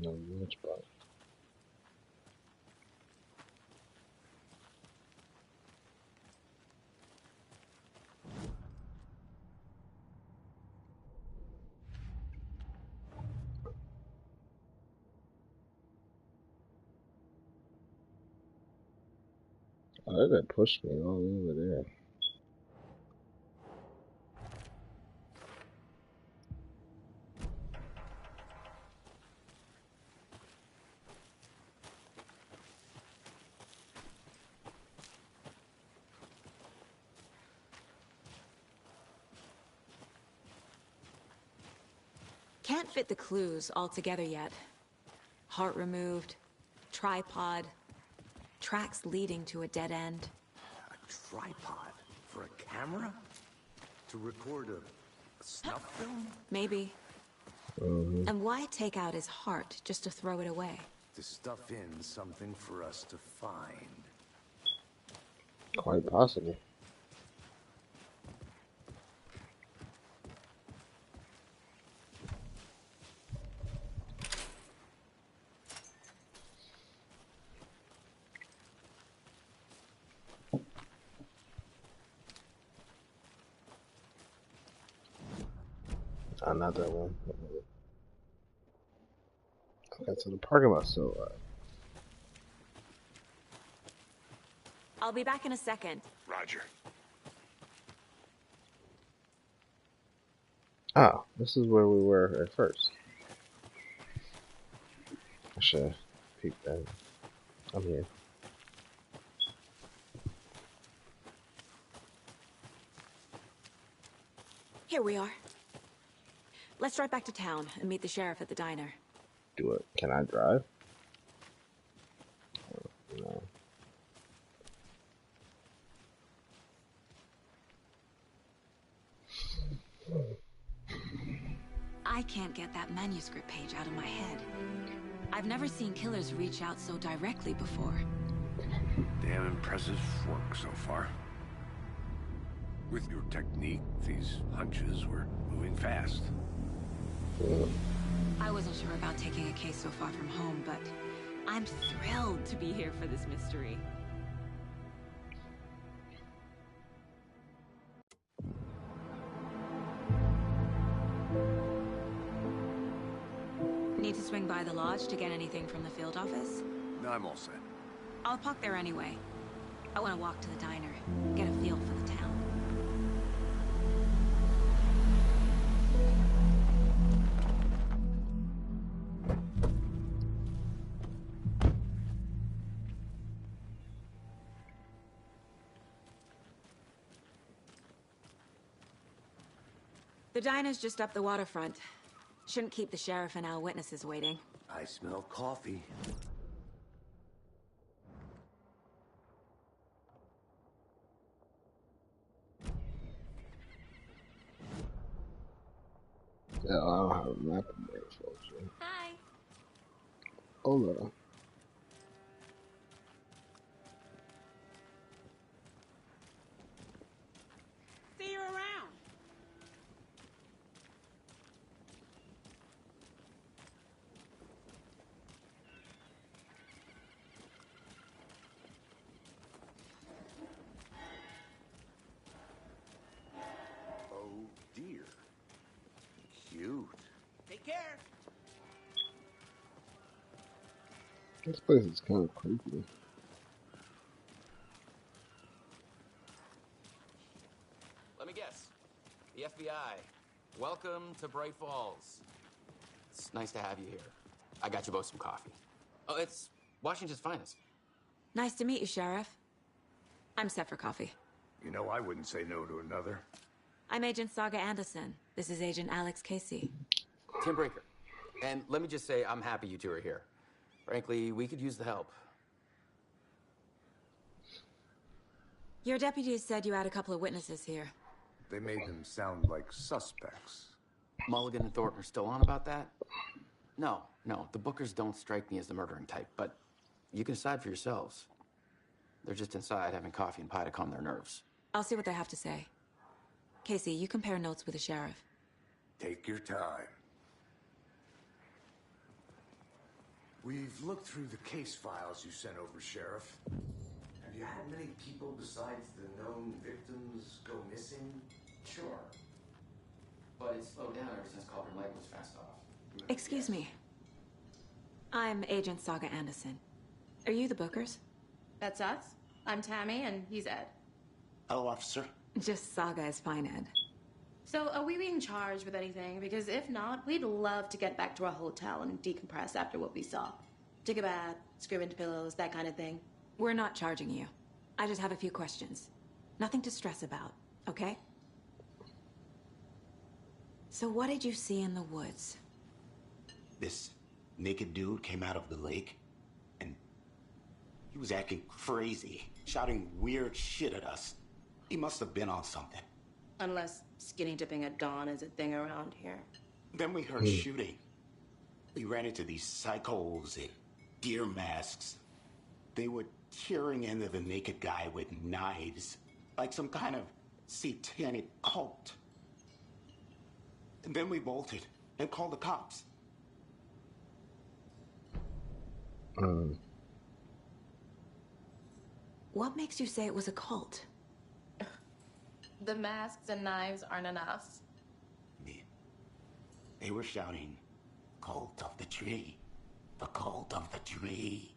Speaker 1: No lunchbox. Oh, that pushed me all over there.
Speaker 4: Can't fit the clues all together yet. Heart removed, tripod, tracks leading to a dead end.
Speaker 3: A tripod? For a camera? To record a snuff film?
Speaker 4: Maybe.
Speaker 1: Mm-hmm.
Speaker 4: And why take out his heart just to throw it away?
Speaker 3: To stuff in something for us to find.
Speaker 1: Quite possible. Another one. Okay, so the parking lot's still alive.
Speaker 9: I'll be back in a second.
Speaker 3: Roger.
Speaker 1: Oh, this is where we were at first. I should have peeked that. I'm here.
Speaker 9: Here we are. Let's drive back to town and meet the sheriff at the diner.
Speaker 1: Do it. Can I drive? No.
Speaker 9: I can't get that manuscript page out of my head. I've never seen killers reach out so directly before.
Speaker 7: Damn impressive work so far. With your technique, these hunches were moving fast.
Speaker 9: I wasn't sure about taking a case so far from home, but I'm thrilled to be here for this mystery. Need to swing by the lodge to get anything from the field office?
Speaker 7: No, I'm all set.
Speaker 9: I'll park there anyway. I want to walk to the diner, get a feel for the town. The diner's just up the waterfront. Shouldn't keep the sheriff and our witnesses waiting.
Speaker 7: I smell coffee.
Speaker 1: Yeah, I don't have a map of there, folks.
Speaker 9: Hi.
Speaker 1: Hola.
Speaker 12: See you around.
Speaker 7: Oh dear. Cute.
Speaker 12: Take care.
Speaker 1: This place is kind of creepy.
Speaker 13: Let me guess. The FBI. Welcome to Bright Falls. It's nice to have you here. I got you both some coffee. Oh, it's Washington's finest.
Speaker 9: Nice to meet you, Sheriff. I'm set for coffee.
Speaker 7: You know, I wouldn't say no to another.
Speaker 9: I'm Agent Saga Anderson. This is Agent Alex Casey.
Speaker 13: Tim Breaker. And let me just say, I'm happy you two are here. Frankly, we could use the help.
Speaker 9: Your deputies said you had a couple of witnesses here.
Speaker 7: They made them sound like suspects.
Speaker 13: Mulligan and Thornton are still on about that? No, the Bookers don't strike me as the murdering type, but you can decide for yourselves. They're just inside having coffee and pie to calm their nerves.
Speaker 9: I'll see what they have to say. Casey, you compare notes with the sheriff.
Speaker 7: Take your time. We've looked through the case files you sent over, Sheriff.
Speaker 14: Have you had many people besides the known victims go missing?
Speaker 13: Sure. But it's slowed down ever since Cauldron Lake was fast off.
Speaker 9: Excuse me. I'm Agent Saga Anderson. Are you the Bookers?
Speaker 15: That's us. I'm Tammy, and he's Ed.
Speaker 14: Hello, officer.
Speaker 9: Just Saga is fine, Ed.
Speaker 15: So, are we being charged with anything? Because if not, we'd love to get back to our hotel and decompress after what we saw. Take a bath, scream into pillows, that kind of thing.
Speaker 9: We're not charging you. I just have a few questions. Nothing to stress about, okay? So what did you see in the woods?
Speaker 14: This naked dude came out of the lake, and he was acting crazy, shouting weird shit at us. He must have been on something.
Speaker 15: Unless skinny dipping at dawn is a thing around here.
Speaker 14: Then we heard shooting. We ran into these psychos in deer masks. They were tearing into the naked guy with knives, like some kind of satanic cult. And then we bolted and called the cops.
Speaker 9: What makes you say it was a cult?
Speaker 15: The masks and knives aren't enough.
Speaker 14: They were shouting, "Cult of the tree. The cult of the tree.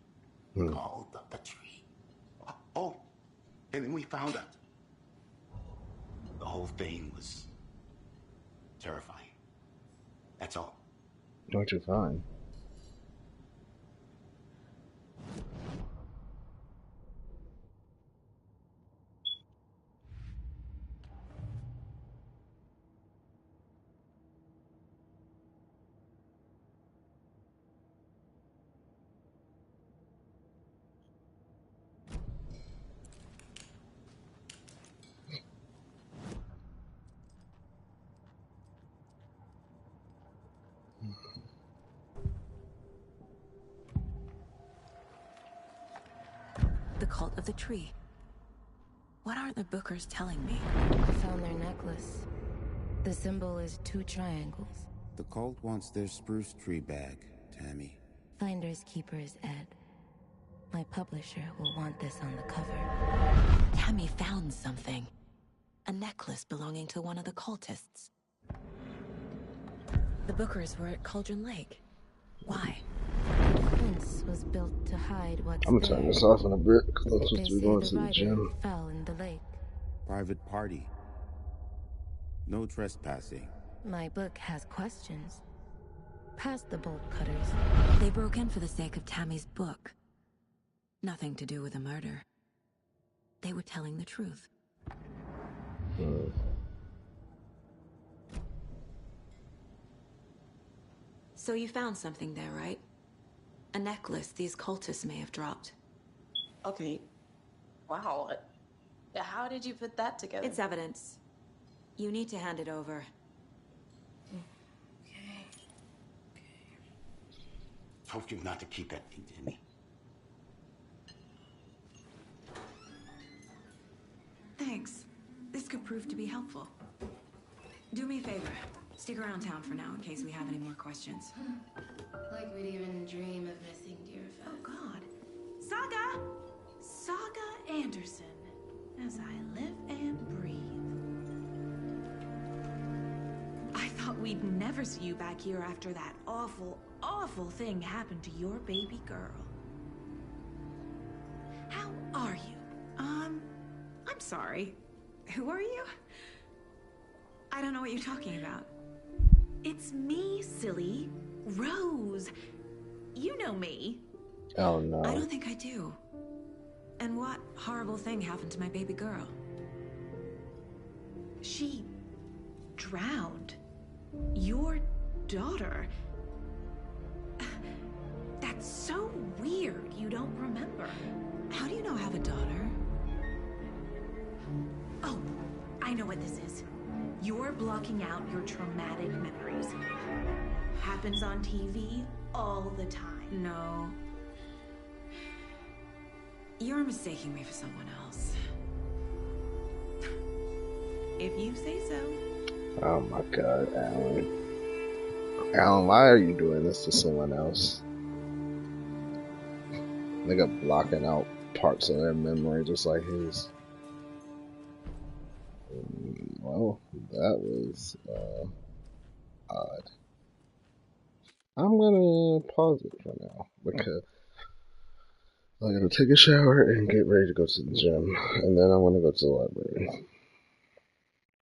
Speaker 14: Cult of the tree." Oh, and then we found out. The whole thing was terrifying. That's all.
Speaker 1: Don't you find?
Speaker 9: The cult of the tree. What are the Bookers telling me?
Speaker 16: I found their necklace. The symbol is 2 triangles.
Speaker 17: The cult wants their spruce tree bag, Tammy.
Speaker 16: Finders keepers, Ed. My publisher will want this on the cover.
Speaker 9: Tammy found something. A necklace belonging to one of the cultists. The Bookers were at Cauldron Lake. Why?
Speaker 16: The fence was built to hide what's
Speaker 1: I'm gonna turn this off in a bit because I'm supposed to be going to the
Speaker 16: rider
Speaker 1: gym.
Speaker 16: fell in the lake.
Speaker 17: Private party. No trespassing.
Speaker 16: My book has questions. Past the bolt cutters.
Speaker 9: They broke in for the sake of Tammy's book. Nothing to do with the murder. They were telling the truth. So you found something there, right? A necklace these cultists may have dropped.
Speaker 15: Okay. Wow. How did you put that together?
Speaker 9: It's evidence. You need to hand it over.
Speaker 14: Told you not to keep that thing to me.
Speaker 9: Thanks. This could prove to be helpful. Do me a favor. Stick around town for now in case we have any more questions.
Speaker 15: Like we'd even dream of missing Deerfest.
Speaker 18: Oh, God. Saga! Saga Anderson. As I live and breathe. I thought we'd never see you back here after that awful, awful thing happened to your baby girl. How are you? I'm sorry. Who are you? I don't know what you're talking about. It's me, silly. Rose. You know me.
Speaker 1: Oh no.
Speaker 9: I don't think I do. And what horrible thing happened to my baby girl?
Speaker 18: She drowned. Your daughter. That's so weird you don't remember.
Speaker 9: How do you know I have a daughter?
Speaker 18: Oh, I know what this is. You're blocking out your traumatic memories. Happens on TV all the time.
Speaker 9: No. You're mistaking me for someone else.
Speaker 18: If you say so.
Speaker 1: Oh my God, Alan. Alan, why are you doing this to someone else? Nigga blocking out parts of their memory just like his. Well, that was odd. I'm gonna pause it for now because I'm gonna take a shower and get ready to go to the gym, and then I want to go to the library.